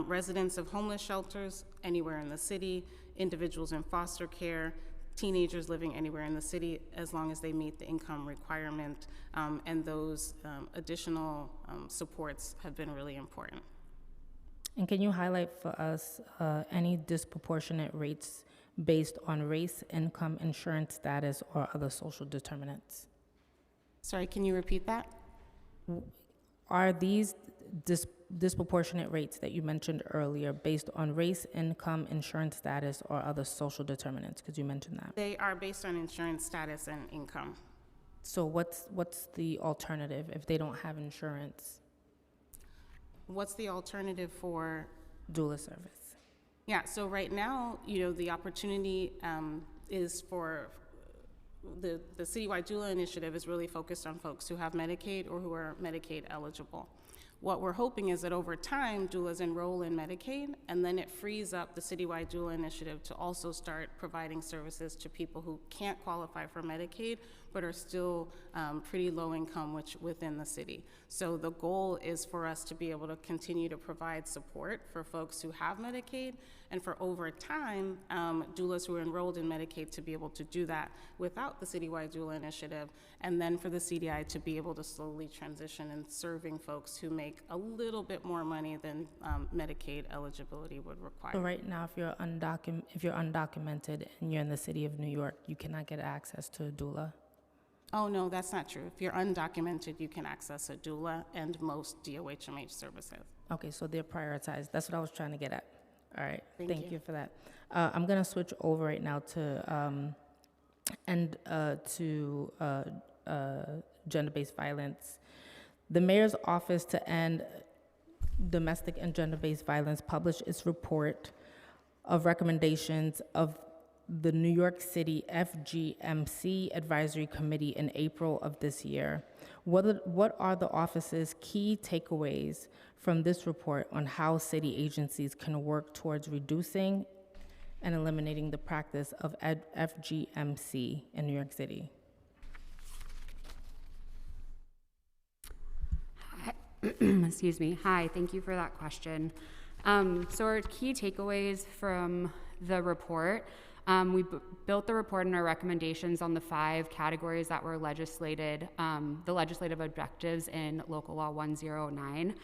residents of homeless shelters anywhere in the city, individuals in foster care, teenagers living anywhere in the city as long as they meet the income requirement, and those additional supports have been really important. And can you highlight for us any disproportionate rates based on race, income, insurance status, or other social determinants? Sorry, can you repeat that? Are these disproportionate rates that you mentioned earlier based on race, income, insurance status, or other social determinants? Because you mentioned that. They are based on insurance status and income. So what's the alternative if they don't have insurance? what's the alternative for? Doula service. Yeah, so right now, the opportunity is for the Citywide Doula Initiative is really focused on folks who have Medicaid or who are Medicaid eligible. What we're hoping is that over time, doulas enroll in Medicaid, and then it frees up the Citywide Doula Initiative to also start providing services to people who can't qualify for Medicaid, but are still pretty low income within the city. So the goal is for us to be able to continue to provide support for folks who have Medicaid, and for over time, doulas who are enrolled in Medicaid to be able to do that without the Citywide Doula Initiative, and then for the CDI to be able to slowly transition in serving folks who make a little bit more money than Medicaid eligibility would require. So right now, if you're undocumented and you're in the city of New York, you cannot get access to a doula? Oh, no, that's not true. If you're undocumented, you can access a doula and most DOHMH services. Okay, so they're prioritized. That's what I was trying to get at. All right, Thank you for that. I'm gonna switch over right now to gender-based violence. The mayor's office to end domestic and gender-based violence published its report of recommendations of the New York City FGMC Advisory Committee in April of this year. What are the office's key takeaways from this report on how city agencies can work towards reducing and eliminating the practice of FGMC in New York City? Excuse me. Hi, thank you for that question. So our key takeaways from the report, we built the report and our recommendations on the 5 categories that were legislated, the legislative objectives in Local Law 1009.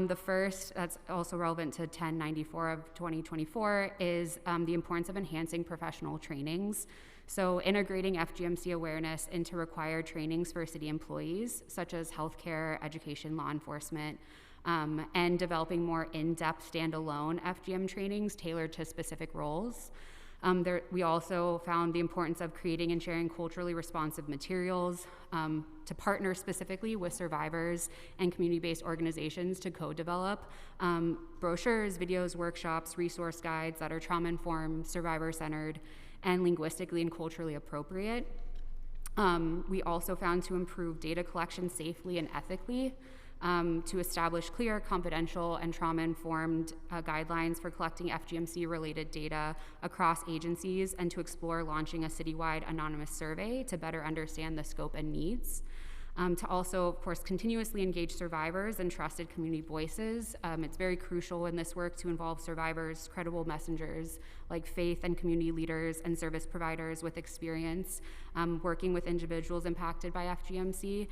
The first, that's also relevant to 1094 of 2024, is the importance of enhancing professional trainings. So integrating FGMC awareness into required trainings for city employees, such as healthcare, education, law enforcement, and developing more in-depth standalone FGM trainings tailored to specific roles. We also found the importance of creating and sharing culturally responsive materials, to partner specifically with survivors and community-based organizations to co-develop brochures, videos, workshops, resource guides that are trauma-informed, survivor-centered, and linguistically and culturally appropriate. We also found to improve data collection safely and ethically, to establish clear, confidential, and trauma-informed guidelines for collecting FGMC-related data across agencies, and to explore launching a citywide anonymous survey to better understand the scope and needs. To also, of course, continuously engage survivors and trusted community voices. It's very crucial in this work to involve survivors, credible messengers like faith and community leaders and service providers with experience working with individuals impacted by FGMC,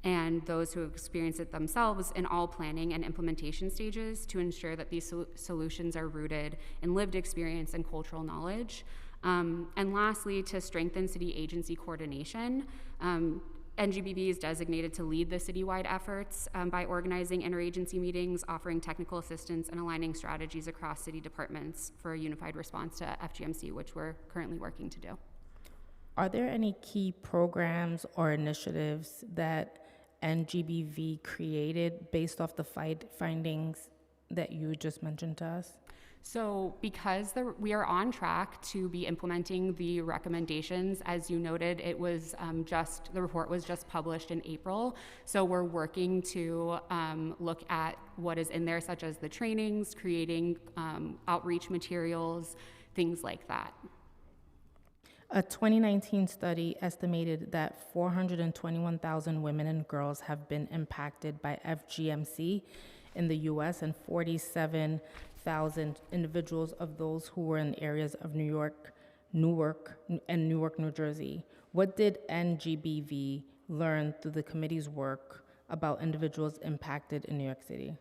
and those who have experienced it themselves in all planning and implementation stages to ensure that these solutions are rooted in lived experience and cultural knowledge. And lastly, to strengthen city agency coordination, NGBV is designated to lead the citywide efforts by organizing interagency meetings, offering technical assistance, and aligning strategies across city departments for a unified response to FGMC, which we're currently working to do. Are there any key programs or initiatives that NGBV created based off the findings that you just mentioned to us? So because we are on track to be implementing the recommendations, as you noted, it was the report was just published in April. So we're working to look at what is in there, such as the trainings, creating outreach materials, things like that. A 2019 study estimated that 421,000 women and girls have been impacted by FGMC in the U.S., and 47,000 individuals of those who were in areas of Newark, New Jersey. What did NGBV learn through the committee's work about individuals impacted in New York City?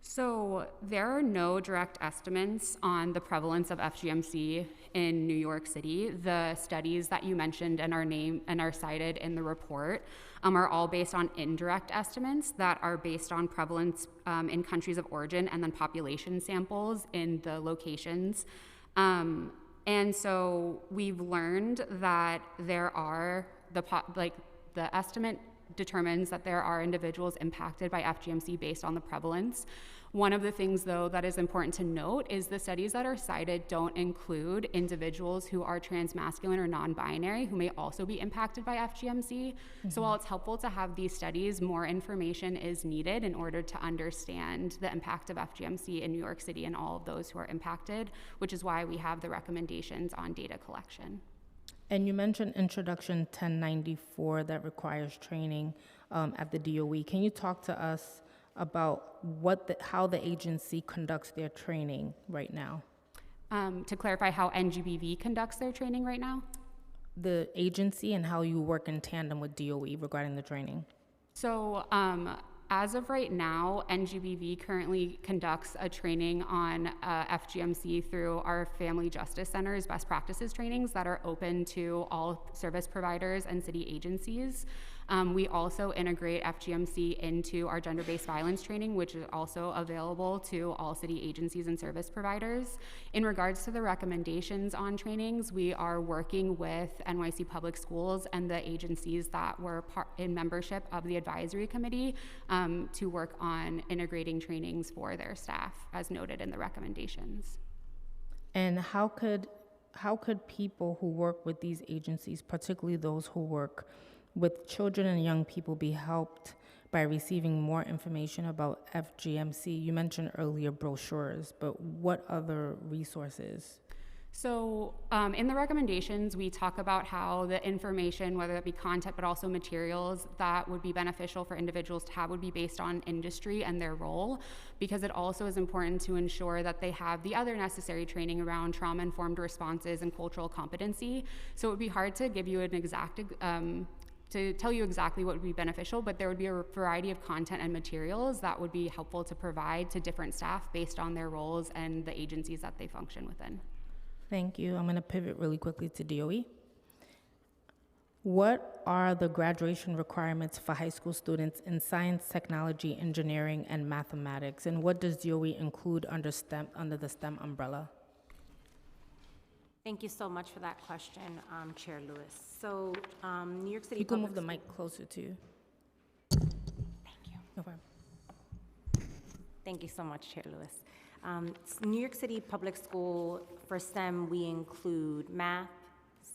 So there are no direct estimates on the prevalence of FGMC in New York City. The studies that you mentioned and are cited in the report are all based on indirect estimates that are based on prevalence in countries of origin and then population samples in the locations. And so we've learned that there are the estimate determines that there are individuals impacted by FGMC based on the prevalence. One of the things, though, that is important to note is the studies that are cited don't include individuals who are transmasculine or non-binary who may also be impacted by FGMC. So while it's helpful to have these studies, more information is needed in order to understand the impact of FGMC in New York City and all of those who are impacted, which is why we have the recommendations on data collection. And you mentioned Introduction 1094 that requires training at the DOE. Can you talk to us about how the agency conducts their training right now? To clarify how NGBV conducts their training right now? The agency and how you work in tandem with DOE regarding the training. So as of right now, NGBV currently conducts a training on FGMC through our Family Justice Center's best practices trainings that are open to all service providers and city agencies. We also integrate FGMC into our gender-based violence training, which is also available to all city agencies and service providers. In regards to the recommendations on trainings, we are working with NYC Public Schools and the agencies that were in membership of the advisory committee to work on integrating trainings for their staff, as noted in the recommendations. And how could people who work with these agencies, particularly those who work with children and young people, be helped by receiving more information about FGMC? You mentioned earlier brochures, but what other resources? So in the recommendations, we talk about how the information, whether it be content, but also materials that would be beneficial for individuals to have would be based on industry and their role, because it also is important to ensure that they have the other necessary training around trauma-informed responses and cultural competency. So it would be hard to give you an exact to tell you exactly what would be beneficial, but there would be a variety of content and materials that would be helpful to provide to different staff based on their roles and the agencies that they function within. Thank you. I'm going to pivot really quickly to DOE. What are the graduation requirements for high school students in science, technology, engineering, and mathematics? And what does DOE include under the STEM umbrella? Thank you so much for that question, Chair Lewis. So, New York City. You can move the mic closer to you. Thank you. No problem. Thank you so much, Chair Lewis. New York City Public School, for STEM, we include math,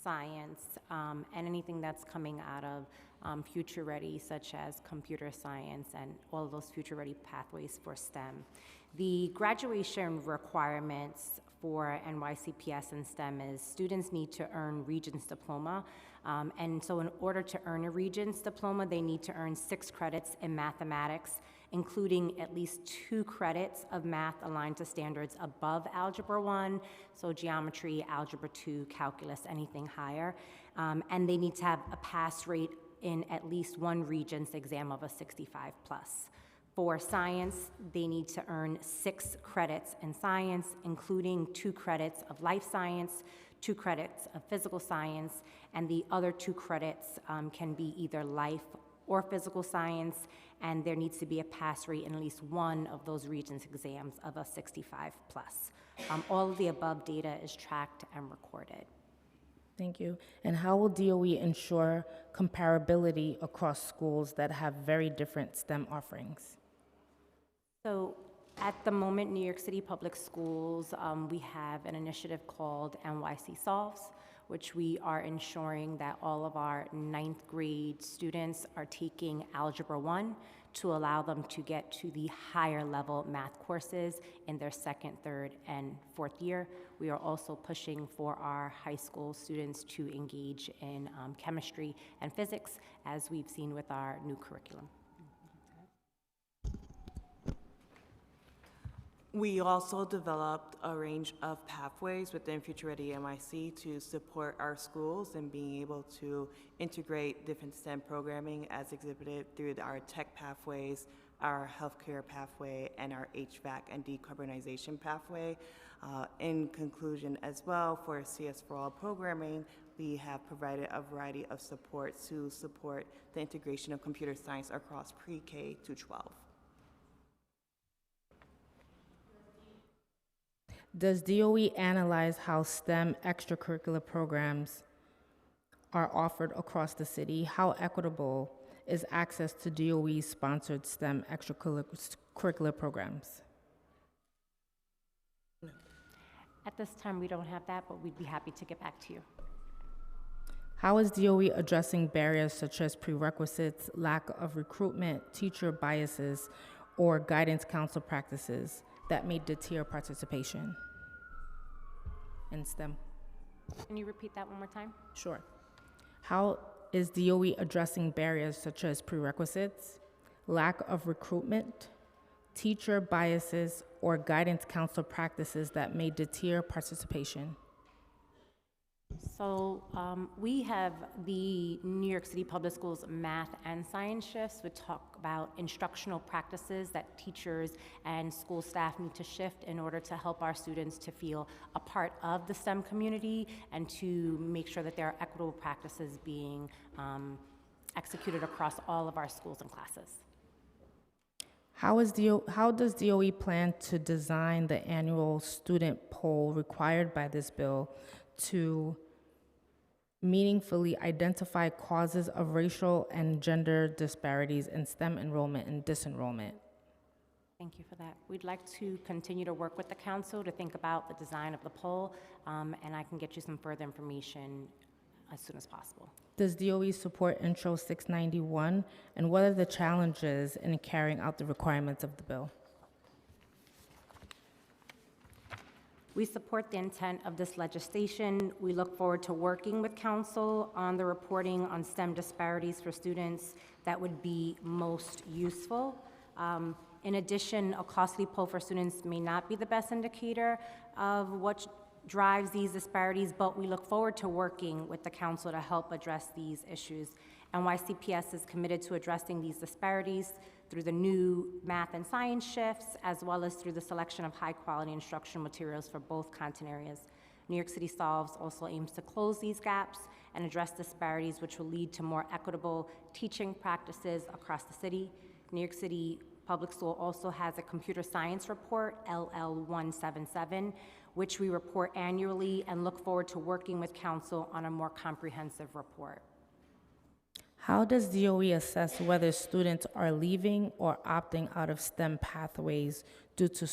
science, and anything that's coming out of Future Ready, such as computer science and all of those Future Ready pathways for STEM. The graduation requirements for NYCPS and STEM is students need to earn Regents diploma. And so in order to earn a Regents diploma, they need to earn 6 credits in mathematics, including at least 2 credits of math aligned to standards above Algebra 1, so geometry, Algebra 2, calculus, anything higher. And they need to have a pass rate in at least 1 Regents exam of a 65 plus. For science, they need to earn 6 credits in science, including 2 credits of life science, 2 credits of physical science, and the other 2 credits can be either life or physical science, and there needs to be a pass rate in at least 1 of those Regents exams of a 65 plus. All of the above data is tracked and recorded. Thank you. And how will DOE ensure comparability across schools that have very different STEM offerings? So at the moment, New York City Public Schools, we have an initiative called NYC Solves, which we are ensuring that all of our 9th grade students are taking Algebra 1 to allow them to get to the higher level math courses in their 2nd, 3rd, and 4th year. We are also pushing for our high school students to engage in chemistry and physics, as we've seen with our new curriculum. We also developed a range of pathways within Future Ready NYC to support our schools in being able to integrate different STEM programming as exhibited through our tech pathways, our healthcare pathway, and our HVAC and decarbonization pathway. In conclusion as well, for CS for All programming, we have provided a variety of supports to support the integration of computer science across pre-K to 12. Does DOE analyze how STEM extracurricular programs are offered across the city? How equitable is access to DOE-sponsored STEM extracurricular programs? At this time, we don't have that, but we'd be happy to get back to you. How is DOE addressing barriers such as prerequisites, lack of recruitment, teacher biases, or guidance council practices that may deter participation in STEM? Can you repeat that one more time? Sure. How is DOE addressing barriers such as prerequisites, lack of recruitment, teacher biases, or guidance council practices that may deter participation? So we have the New York City Public Schools math and science shifts, which talk about instructional practices that teachers and school staff need to shift in order to help our students to feel a part of the STEM community and to make sure that there are equitable practices being executed across all of our schools and classes. How does DOE plan to design the annual student poll required by this bill to meaningfully identify causes of racial and gender disparities in STEM enrollment and disenrollment? Thank you for that. We'd like to continue to work with the council to think about the design of the poll, and I can get you some further information as soon as possible. Does DOE support Intro 691, and what are the challenges in carrying out the requirements of the bill? We support the intent of this legislation. We look forward to working with council on the reporting on STEM disparities for students that would be most useful. In addition, a costly poll for students may not be the best indicator of what drives these disparities, but we look forward to working with the council to help address these issues. NYCPS is committed to addressing these disparities through the new math and science shifts, as well as through the selection of high-quality instructional materials for both content areas. New York City Solves also aims to close these gaps and address disparities, which will lead to more equitable teaching practices across the city. New York City Public School also has a computer science report, LL177, which we report annually, and look forward to working with council on a more comprehensive report. How does DOE assess whether students are leaving or opting out of STEM pathways due to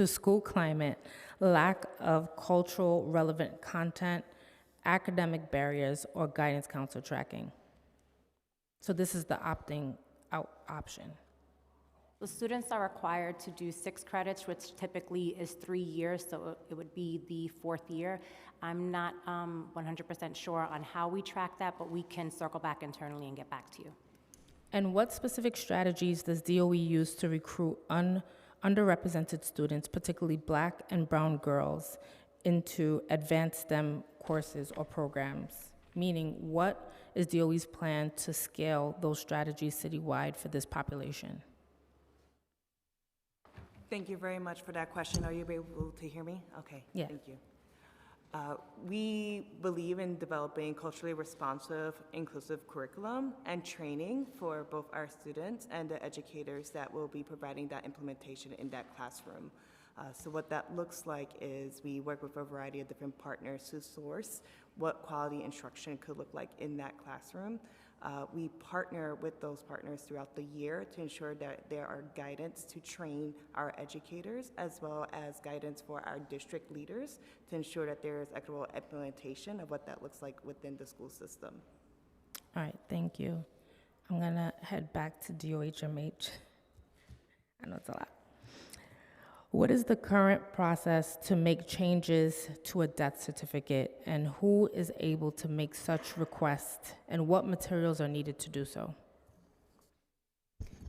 school climate, lack of cultural relevant content, academic barriers, or guidance counselor tracking? So this is the opting out option. The students are required to do 6 credits, which typically is 3 years, so it would be the 4th year. I'm not 100% sure on how we track that, but we can circle back internally and get back to you. And what specific strategies does DOE use to recruit underrepresented students, particularly Black and brown girls, into advanced STEM courses or programs? Meaning, what is DOE's plan to scale those strategies citywide for this population? Thank you very much for that question. Are you able to hear me? Okay, yeah. Thank you. We believe in developing culturally responsive, inclusive curriculum and training for both our students and the educators that will be providing that implementation in that classroom. So what that looks like is we work with a variety of different partners to source what quality instruction could look like in that classroom. We partner with those partners throughout the year to ensure that there are guidance to train our educators, as well as guidance for our district leaders to ensure that there is equitable implementation of what that looks like within the school system. All right, thank you. I'm gonna head back to DOHMH. I know it's a lot. What is the current process to make changes to a death certificate, and who is able to make such requests, and what materials are needed to do so?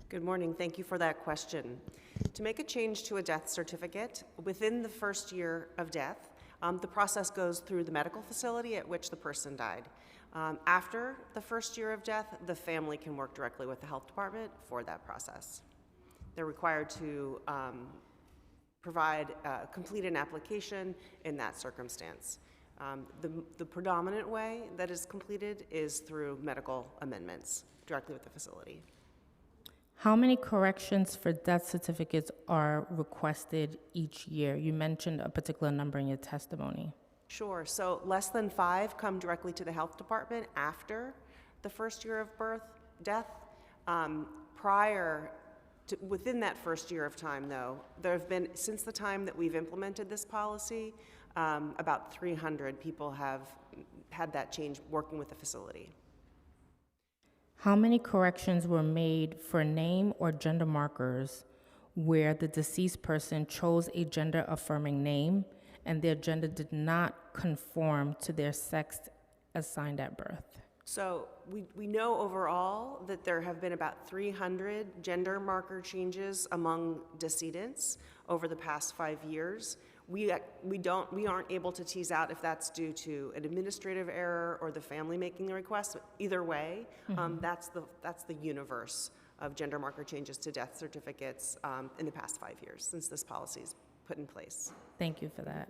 Good morning. Thank you for that question. To make a change to a death certificate within the first year of death, the process goes through the medical facility at which the person died. After the first year of death, the family can work directly with the health department for that process. They're required to complete an application in that circumstance. The predominant way that is completed is through medical amendments directly with the facility. How many corrections for death certificates are requested each year? You mentioned a particular number in your testimony. Sure, so less than 5 come directly to the health department after the first year of death. Within that first year of time, though, there have been, since the time that we've implemented this policy, about 300 people have had that change working with the facility. How many corrections were made for name or gender markers where the deceased person chose a gender-affirming name and their gender did not conform to their sex assigned at birth? So we know overall that there have been about 300 gender marker changes among decedents over the past 5 years. We aren't able to tease out if that's due to an administrative error or the family making the request. Either way, that's the universe of gender marker changes to death certificates in the past 5 years since this policy is put in place. Thank you for that.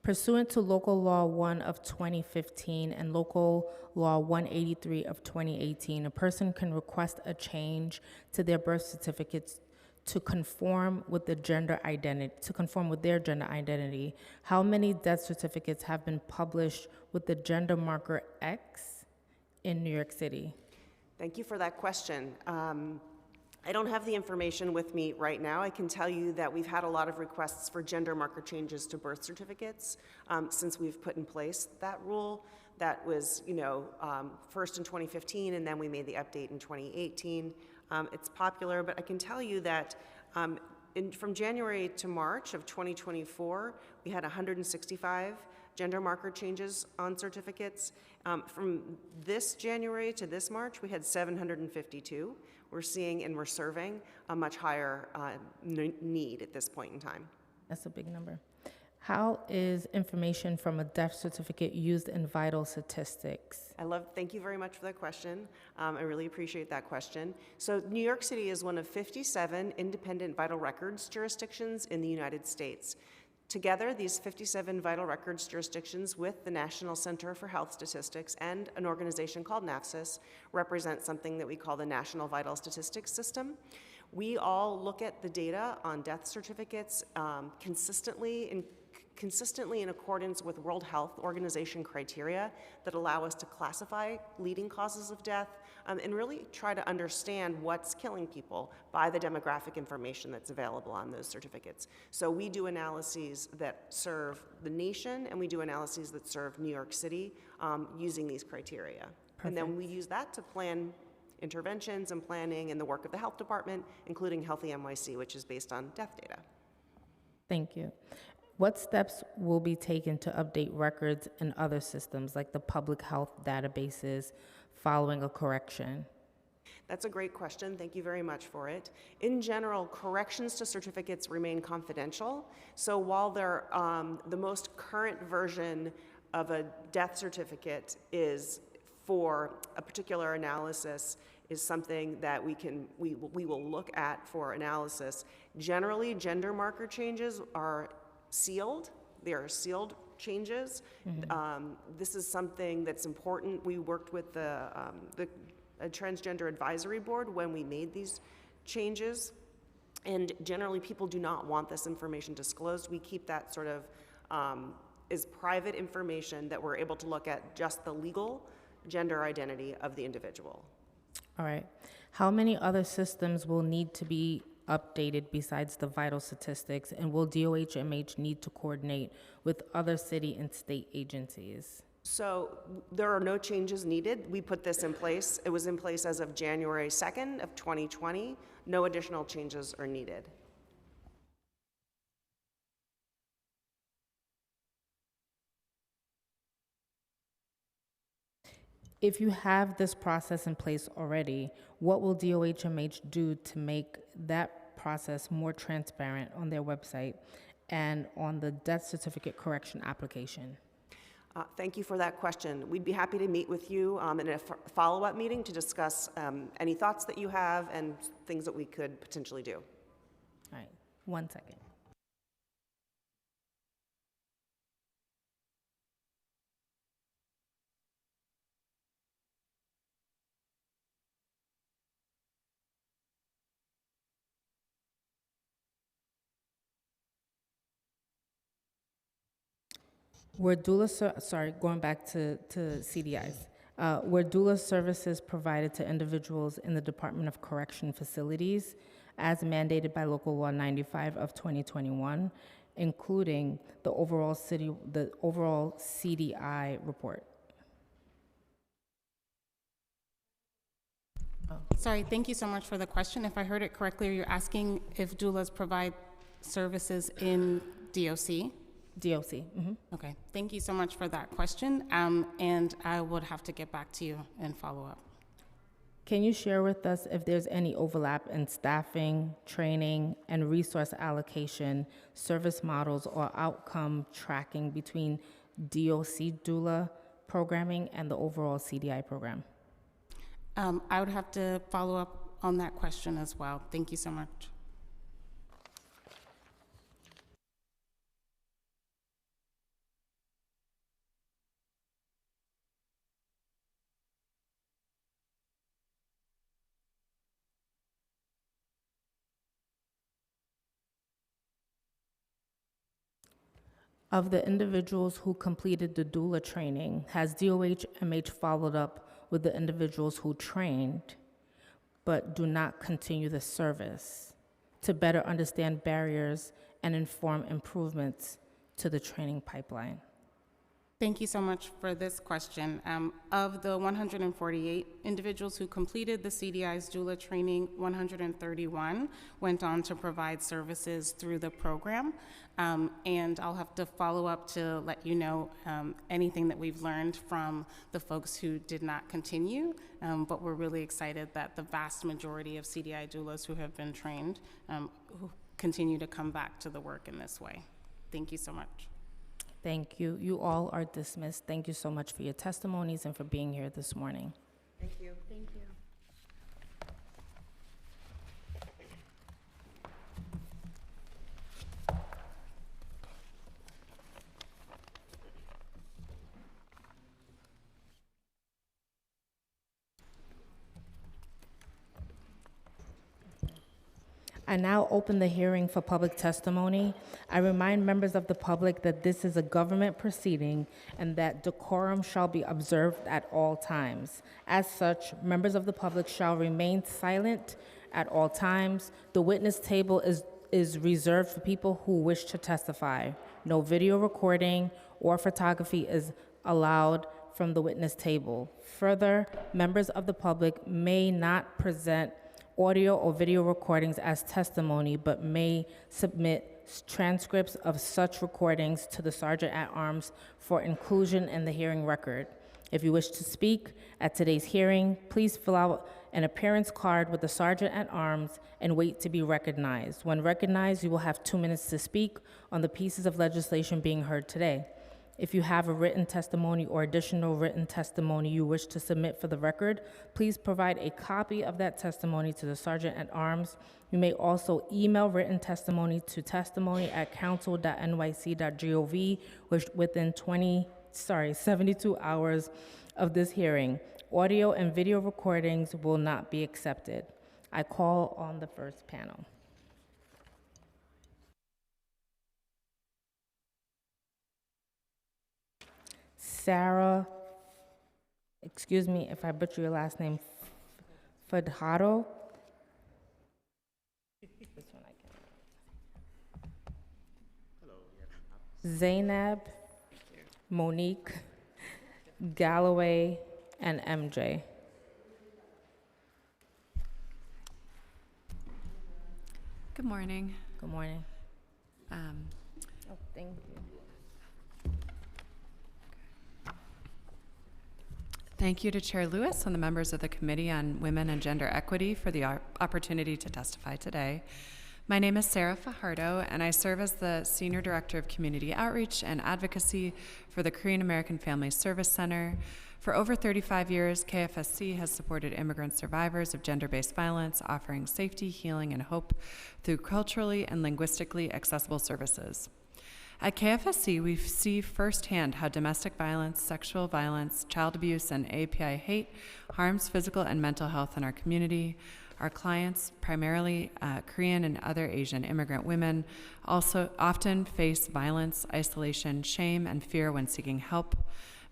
Pursuant to Local Law 1 of 2015 and Local Law 183 of 2018, a person can request a change to their birth certificates to conform with their gender identity. How many death certificates have been published with the gender marker X in New York City? Thank you for that question. I don't have the information with me right now. I can tell you that we've had a lot of requests for gender marker changes to birth certificates since we've put in place that rule. That was, first in 2015, and then we made the update in 2018. It's popular, but I can tell you that from January to March of 2024, we had 165 gender marker changes on certificates. From this January to this March, we had 752. We're seeing and we're serving a much higher need at this point in time. That's a big number. How is information from a death certificate used in vital statistics? Thank you very much for that question. I really appreciate that question. So New York City is one of 57 independent vital records jurisdictions in the United States. Together, these 57 vital records jurisdictions with the National Center for Health Statistics and an organization called NAFSIS represent something that we call the National Vital Statistics System. We all look at the data on death certificates consistently in accordance with World Health Organization criteria that allow us to classify leading causes of death and really try to understand what's killing people by the demographic information that's available on those certificates. So we do analyses that serve the nation, and we do analyses that serve New York City using these criteria. Perfect. And then we use that to plan interventions and planning in the work of the health department, including Healthy NYC, which is based on death data. Thank you. What steps will be taken to update records in other systems, like the public health databases, following a correction? That's a great question. Thank you very much for it. In general, corrections to certificates remain confidential. So while they're the most current version of a death certificate is for a particular analysis, is something that we will look at for analysis. Generally, gender marker changes are sealed. They are sealed changes. This is something that's important. We worked with the Transgender Advisory Board when we made these changes, and generally people do not want this information disclosed. We keep that sort of as private information that we're able to look at just the legal gender identity of the individual. All right. How many other systems will need to be updated besides the vital statistics, and will DOHMH need to coordinate with other city and state agencies? So there are no changes needed. We put this in place. It was in place as of January 2nd of 2020. No additional changes are needed. If you have this process in place already, what will DOHMH do to make that process more transparent on their website and on the death certificate correction application? Thank you for that question. We'd be happy to meet with you in a follow-up meeting to discuss any thoughts that you have and things that we could potentially do. All right, 1 second. Were doula, going back to CDIs, were doula services provided to individuals in the Department of Correction facilities as mandated by Local Law 95 of 2021, including the overall CDI report. Sorry, thank you so much for the question. If I heard it correctly, you're asking if doulas provide services in DOC? DOC. Okay, thank you so much for that question. And I would have to get back to you and follow up. Can you share with us if there's any overlap in staffing, training, and resource allocation, service models, or outcome tracking between DOC doula programming and the overall CDI program? I would have to follow up on that question as well. Thank you so much. Of the individuals who completed the doula training, has DOH-MH followed up with the individuals who trained but do not continue the service to better understand barriers and inform improvements to the training pipeline? Thank you so much for this question. Of the 148 individuals who completed the CDI's doula training, 131 went on to provide services through the program. And I'll have to follow up to let you know anything that we've learned from the folks who did not continue. But we're really excited that the vast majority of CDI doulas who have been trained who continue to come back to the work in this way. Thank you so much. Thank you. You all are dismissed. Thank you so much for your testimonies and for being here this morning. Thank you. Thank you. I now open the hearing for public testimony. I remind members of the public that this is a government proceeding and that decorum shall be observed at all times. As such, members of the public shall remain silent at all times. The witness table is reserved for people who wish to testify. No video recording or photography is allowed from the witness table. Further, members of the public may not present audio or video recordings as testimony, but may submit transcripts of such recordings to the Sergeant at Arms for inclusion in the hearing record. If you wish to speak at today's hearing, please fill out an appearance card with the Sergeant at Arms and wait to be recognized. When recognized, you will have 2 minutes to speak on the pieces of legislation being heard today. If you have a written testimony or additional written testimony you wish to submit for the record, please provide a copy of that testimony to the Sergeant at Arms. You may also email written testimony to testimony@council.nyc.gov within 72 hours of this hearing. Audio and video recordings will not be accepted. I call on the first panel. Sarah, excuse me if I butcher your last name, Fadhado. This one I can. Zainab, Monique, Galloway, and MJ. Good morning. Good morning. Oh, thank you. Thank you to Chair Lewis and the members of the Committee on Women and Gender Equity for the opportunity to testify today. My name is Sarah Fajardo, and I serve as the Senior Director of Community Outreach and Advocacy for the Korean American Family Service Center. For over 35 years, KFSC has supported immigrant survivors of gender-based violence, offering safety, healing, and hope through culturally and linguistically accessible services. At KFSC, we see firsthand how domestic violence, sexual violence, child abuse, and API hate harms physical and mental health in our community. Our clients, primarily Korean and other Asian immigrant women, also often face violence, isolation, shame, and fear when seeking help.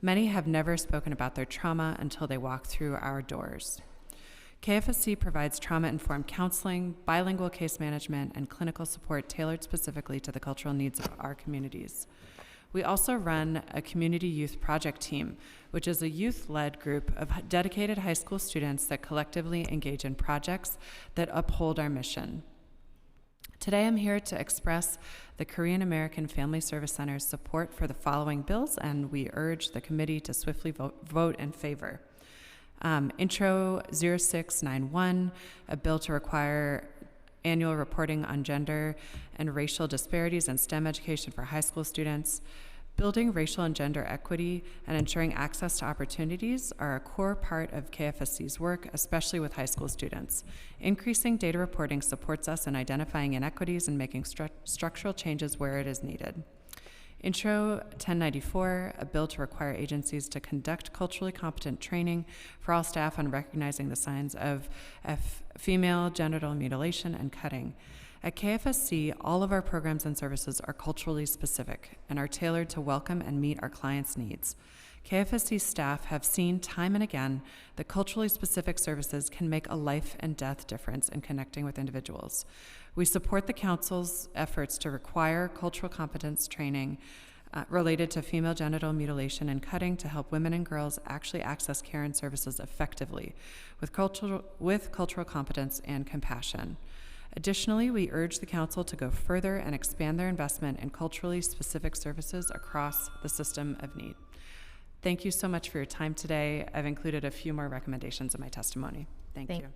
Many have never spoken about their trauma until they walk through our doors. KFSC provides trauma-informed counseling, bilingual case management, and clinical support tailored specifically to the cultural needs of our communities. We also run a community youth project team, which is a youth-led group of dedicated high school students that collectively engage in projects that uphold our mission. Today, I'm here to express the Korean American Family Service Center's support for the following bills, and we urge the committee to swiftly vote in favor. Intro 0691, a bill to require annual reporting on gender and racial disparities in STEM education for high school students. Building racial and gender equity and ensuring access to opportunities are a core part of KFSC's work, especially with high school students. Increasing data reporting supports us in identifying inequities and making structural changes where it is needed. Intro 1094, a bill to require agencies to conduct culturally competent training for all staff on recognizing the signs of female genital mutilation and cutting. At KFSC, all of our programs and services are culturally specific and are tailored to welcome and meet our clients' needs. KFSC staff have seen time and again that culturally specific services can make a life and death difference in connecting with individuals. We support the Council's efforts to require cultural competence training related to female genital mutilation and cutting to help women and girls actually access care and services effectively with cultural competence and compassion. Additionally, we urge the Council to go further and expand their investment in culturally specific services across the system of need. Thank you so much for your time today. I've included a few more recommendations in my testimony. Thank you.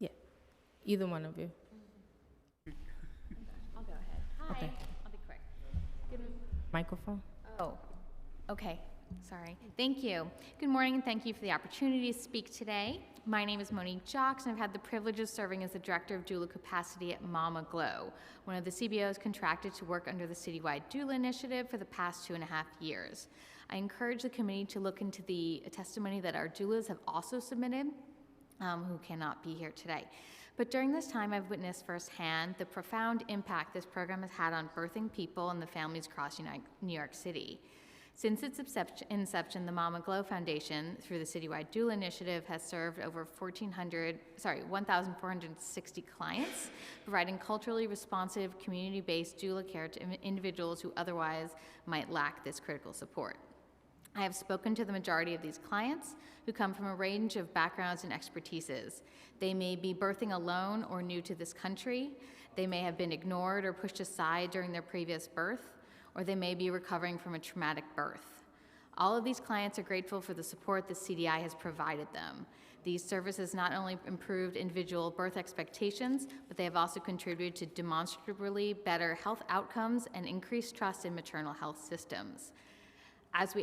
Yeah, either one of you. I'll go ahead. Hi, Okay. I'll be quick. Microphone? Oh, okay, sorry. Thank you. Good morning, and thank you for the opportunity to speak today. My name is Monique Jocks, and I've had the privilege of serving as the Director of Doula Capacity at Mama Glow, one of the CBOs contracted to work under the citywide Doula Initiative for the past 2.5 years. I encourage the committee to look into the testimony that our doulas have also submitted, who cannot be here today. But during this time, I've witnessed firsthand the profound impact this program has had on birthing people and the families across New York City. Since its inception, the Mama Glow Foundation, through the Citywide Doula Initiative, has served over 1,460 clients, providing culturally responsive, community-based doula care to individuals who otherwise might lack this critical support. I have spoken to the majority of these clients, who come from a range of backgrounds and expertises. They may be birthing alone or new to this country. They may have been ignored or pushed aside during their previous birth, or they may be recovering from a traumatic birth. All of these clients are grateful for the support the CDI has provided them. These services not only improved individual birth expectations, but they have also contributed to demonstrably better health outcomes and increased trust in maternal health systems. As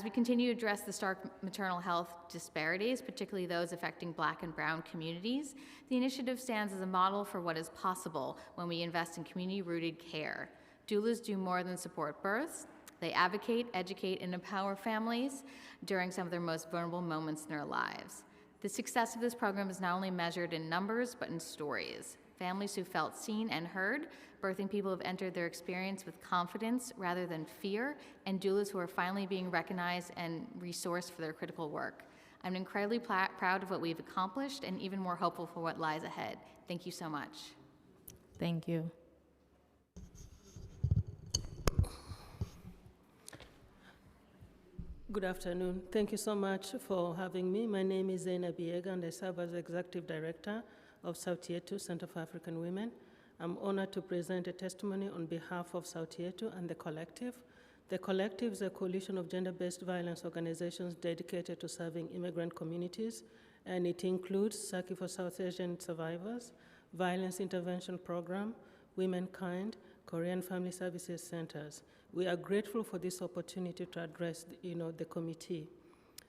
we continue to address the stark maternal health disparities, particularly those affecting Black and Brown communities, the initiative stands as a model for what is possible when we invest in community-rooted care. Doulas do more than support births. They advocate, educate, and empower families during some of their most vulnerable moments in their lives. The success of this program is not only measured in numbers, but in stories. Families who felt seen and heard, birthing people who have entered their experience with confidence rather than fear, and doulas who are finally being recognized and resourced for their critical work. I'm incredibly proud of what we've accomplished and even more hopeful for what lies ahead. Thank you so much. Thank you. Good afternoon. Thank you so much for having me. My name is Zainab Biega, and I serve as Executive Director of Sautietu Center for African Women. I'm honored to present a testimony on behalf of Sautietu and the Collective. The Collective is a coalition of gender-based violence organizations dedicated to serving immigrant communities, and it includes Saki for South Asian Survivors, Violence Intervention Program, Womenkind, Korean Family Services Centers. We are grateful for this opportunity to address the committee.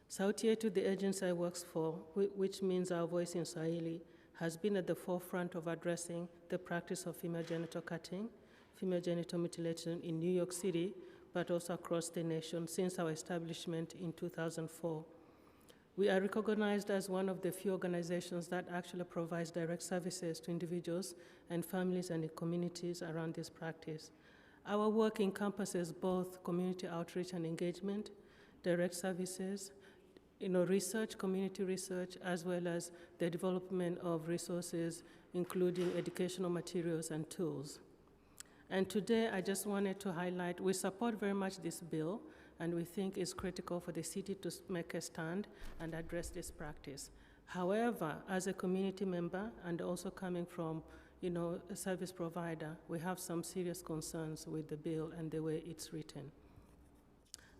Sautietu, the agency I work for, which means our voice in Swahili, has been at the forefront of addressing the practice of female genital cutting, female genital mutilation in New York City, but also across the nation since our establishment in 2004. We are recognized as one of the few organizations that actually provides direct services to individuals and families and communities around this practice. Our work encompasses both community outreach and engagement, direct services, research, community research, as well as the development of resources, including educational materials and tools. And today, I just wanted to highlight, we support very much this bill, and we think it's critical for the city to make a stand and address this practice. However, as a community member and also coming from a service provider, we have some serious concerns with the bill and the way it's written.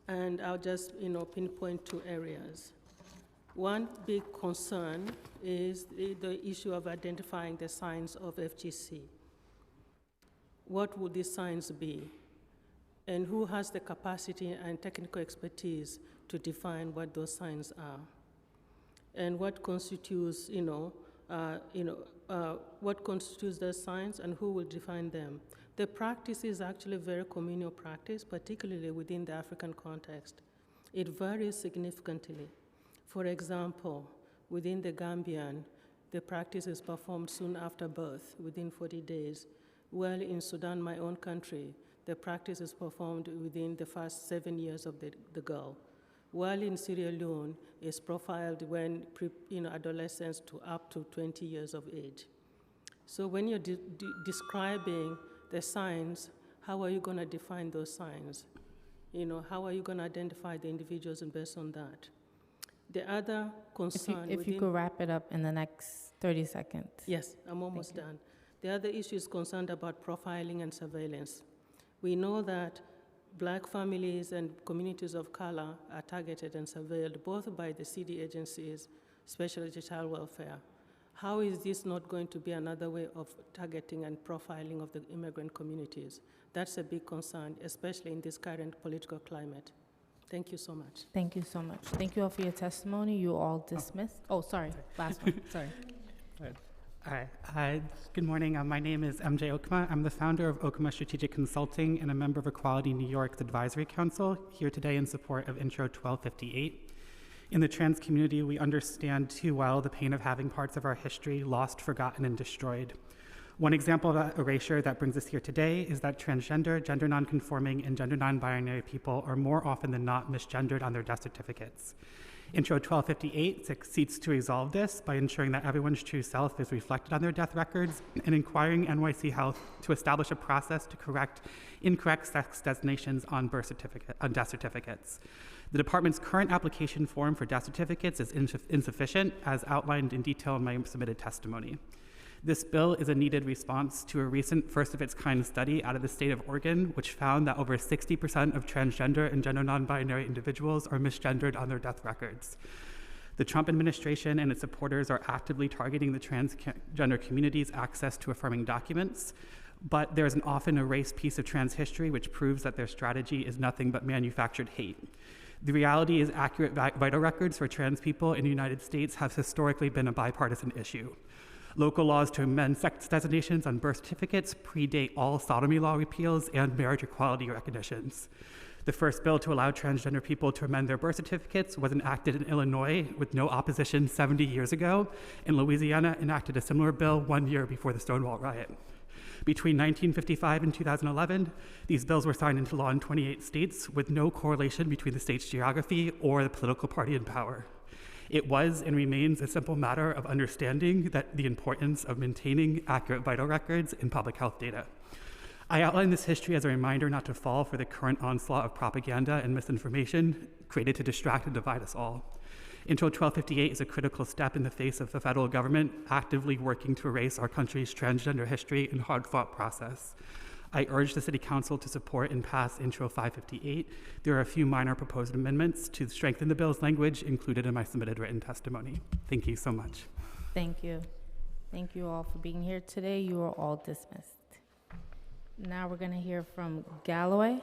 And I'll just pinpoint two areas. One big concern is the issue of identifying the signs of FGC. What would these signs be? And who has the capacity and technical expertise to define what those signs are? And what constitutes, what constitutes those signs and who will define them? The practice is actually very communal practice, particularly within the African context. It varies significantly. For example, within the Gambian, the practice is performed soon after birth, within 40 days. While in Sudan, my own country, the practice is performed within the first 7 years of the girl. While in Sierra Leone, it's profiled when adolescents to up to 20 years of age. So when you're describing the signs, how are you going to define those signs? How are you going to identify the individuals and based on that? The other concern if you could wrap it up in the next 30 seconds. Yes, I'm almost done. The other issue is concerned about profiling and surveillance. We know that Black families and communities of color are targeted and surveilled both by the city agencies, especially the child welfare. How is this not going to be another way of targeting and profiling of the immigrant communities? That's a big concern, especially in this current political climate. Thank you so much. Thank you so much. Thank you all for your testimony. You all dismissed. Oh, sorry. Last one. Sorry. Hi. Good morning. My name is MJ Okuma. I'm the founder of Okuma Strategic Consulting and a member of Equality New York's Advisory Council, here today in support of Intro 1258. In the trans community, we understand too well the pain of having parts of our history lost, forgotten, and destroyed. One example of that erasure that brings us here today is that transgender, gender nonconforming, and gender non-binary people are more often than not misgendered on their death certificates. Intro 1258 seeks to resolve this by ensuring that everyone's true self is reflected on their death records and inquiring NYC Health to establish a process to correct incorrect sex designations on death certificates. The department's current application form for death certificates is insufficient, as outlined in detail in my submitted testimony. This bill is a needed response to a recent first-of-its-kind study out of the state of Oregon, which found that over 60% of transgender and gender non-binary individuals are misgendered on their death records. The Trump administration and its supporters are actively targeting the transgender community's access to affirming documents, but there's an often erased piece of trans history which proves that their strategy is nothing but manufactured hate. The reality is accurate vital records for trans people in the United States have historically been a bipartisan issue. Local laws to amend sex designations on birth certificates predate all sodomy law repeals and marriage equality recognitions. The first bill to allow transgender people to amend their birth certificates was enacted in Illinois with no opposition 70 years ago, and Louisiana enacted a similar bill 1 year before the Stonewall riot. Between 1955 and 2011, these bills were signed into law in 28 states with no correlation between the state's geography or the political party in power. It was and remains a simple matter of understanding that the importance of maintaining accurate vital records in public health data. I outline this history as a reminder not to fall for the current onslaught of propaganda and misinformation created to distract and divide us all. Intro 1258 is a critical step in the face of the federal government actively working to erase our country's transgender history and hard-fought process. I urge the City Council to support and pass Intro 558. There are a few minor proposed amendments to strengthen the bill's language included in my submitted written testimony. Thank you so much. Thank you. Thank you all for being here today. You are all dismissed. Now we're going to hear from Galloway.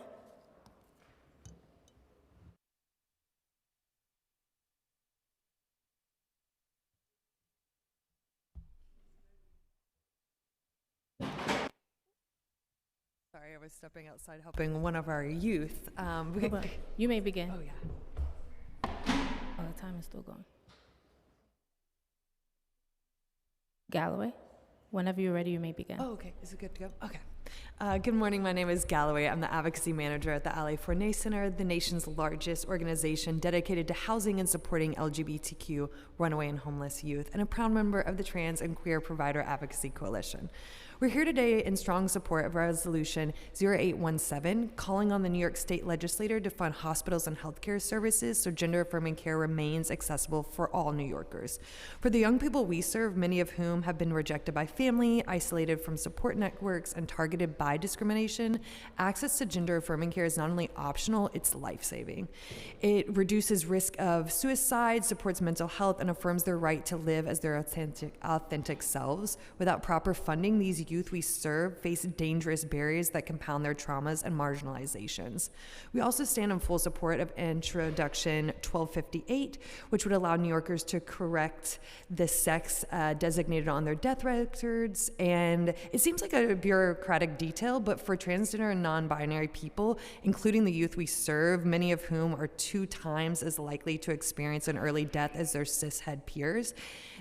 Sorry, I was stepping outside helping one of our youth. You may begin. Oh, yeah. Oh, the time is still going. Galloway, whenever you're ready, you may begin. Oh, okay. Is it good to go? Okay. Good morning. My name is Galloway. I'm the advocacy manager at the Ali Forney Center, the nation's largest organization dedicated to housing and supporting LGBTQ runaway and homeless youth, and a proud member of the Trans and Queer Provider Advocacy Coalition. We're here today in strong support of Resolution 0817, calling on the New York State Legislature to fund hospitals and healthcare services so gender-affirming care remains accessible for all New Yorkers. For the young people we serve, many of whom have been rejected by family, isolated from support networks, and targeted by discrimination, access to gender-affirming care is not only optional, it's life-saving. It reduces risk of suicide, supports mental health, and affirms their right to live as their authentic selves. Without proper funding, these youth we serve face dangerous barriers that compound their traumas and marginalizations. We also stand in full support of Introduction 1258, which would allow New Yorkers to correct the sex designated on their death records. And it seems like a bureaucratic detail, but for transgender and non-binary people, including the youth we serve, many of whom are 2 times as likely to experience an early death as their cishet peers,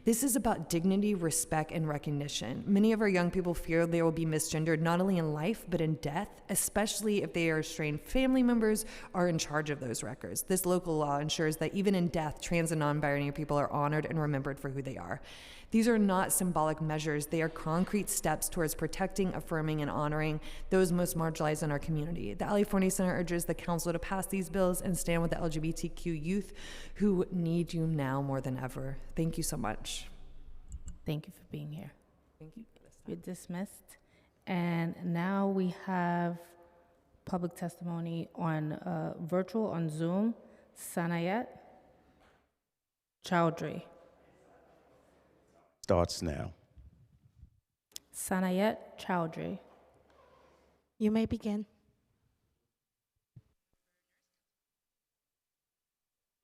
this is about dignity, respect, and recognition. Many of our young people fear they will be misgendered not only in life, but in death, especially if they are estranged family members are in charge of those records. This local law ensures that even in death, trans and non-binary people are honored and remembered for who they are. These are not symbolic measures. They are concrete steps towards protecting, affirming, and honoring those most marginalized in our community. The Ali Forney Center urges the council to pass these bills and stand with the LGBTQ youth who need you now more than ever. Thank you so much. Thank you for being here. Thank you. You're dismissed. And now we have public testimony on virtual on Zoom. Sanayat Chowdhury. Starts now. Sanayat Chowdhury. You may begin.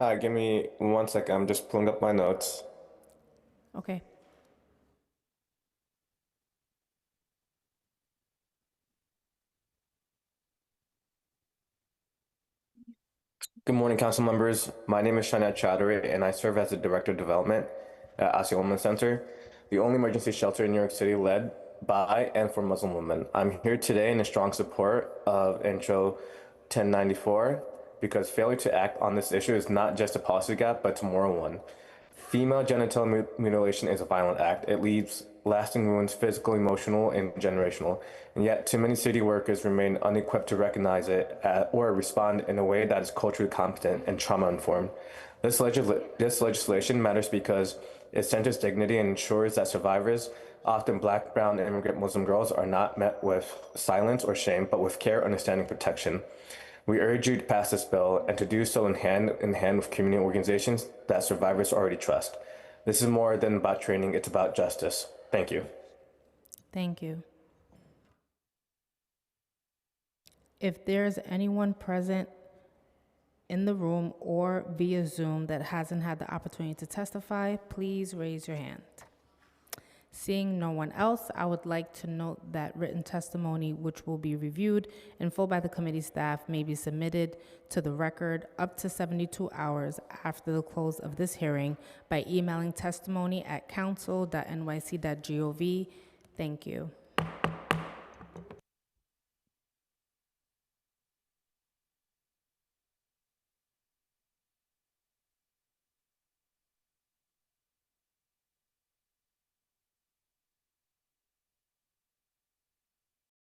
Hi, give me 1 second. I'm just pulling up my notes. Okay. Good morning, council members. My name is Sanayat Chowdhury, and I serve as the Director of Development at Asia Women's Center, the only emergency shelter in New York City led by and for Muslim women. I'm here today in strong support of Intro 1094 because failure to act on this issue is not just a policy gap, but a moral one. Female genital mutilation is a violent act. It leaves lasting wounds, physical, emotional, and generational. And yet, too many city workers remain unequipped to recognize it or respond in a way that is culturally competent and trauma-informed. This legislation matters because it centers dignity and ensures that survivors, often Black, brown, and immigrant Muslim girls, are not met with silence or shame, but with care, understanding, protection. We urge you to pass this bill and to do so in hand with community organizations that survivors already trust. This is more than about training, it's about justice. Thank you. Thank you. If there's anyone present in the room or via Zoom that hasn't had the opportunity to testify, please raise your hand. Seeing no one else, I would like to note that written testimony, which will be reviewed in full by the committee staff, may be submitted to the record up to 72 hours after the close of this hearing by emailing testimony@council.nyc.gov. Thank you.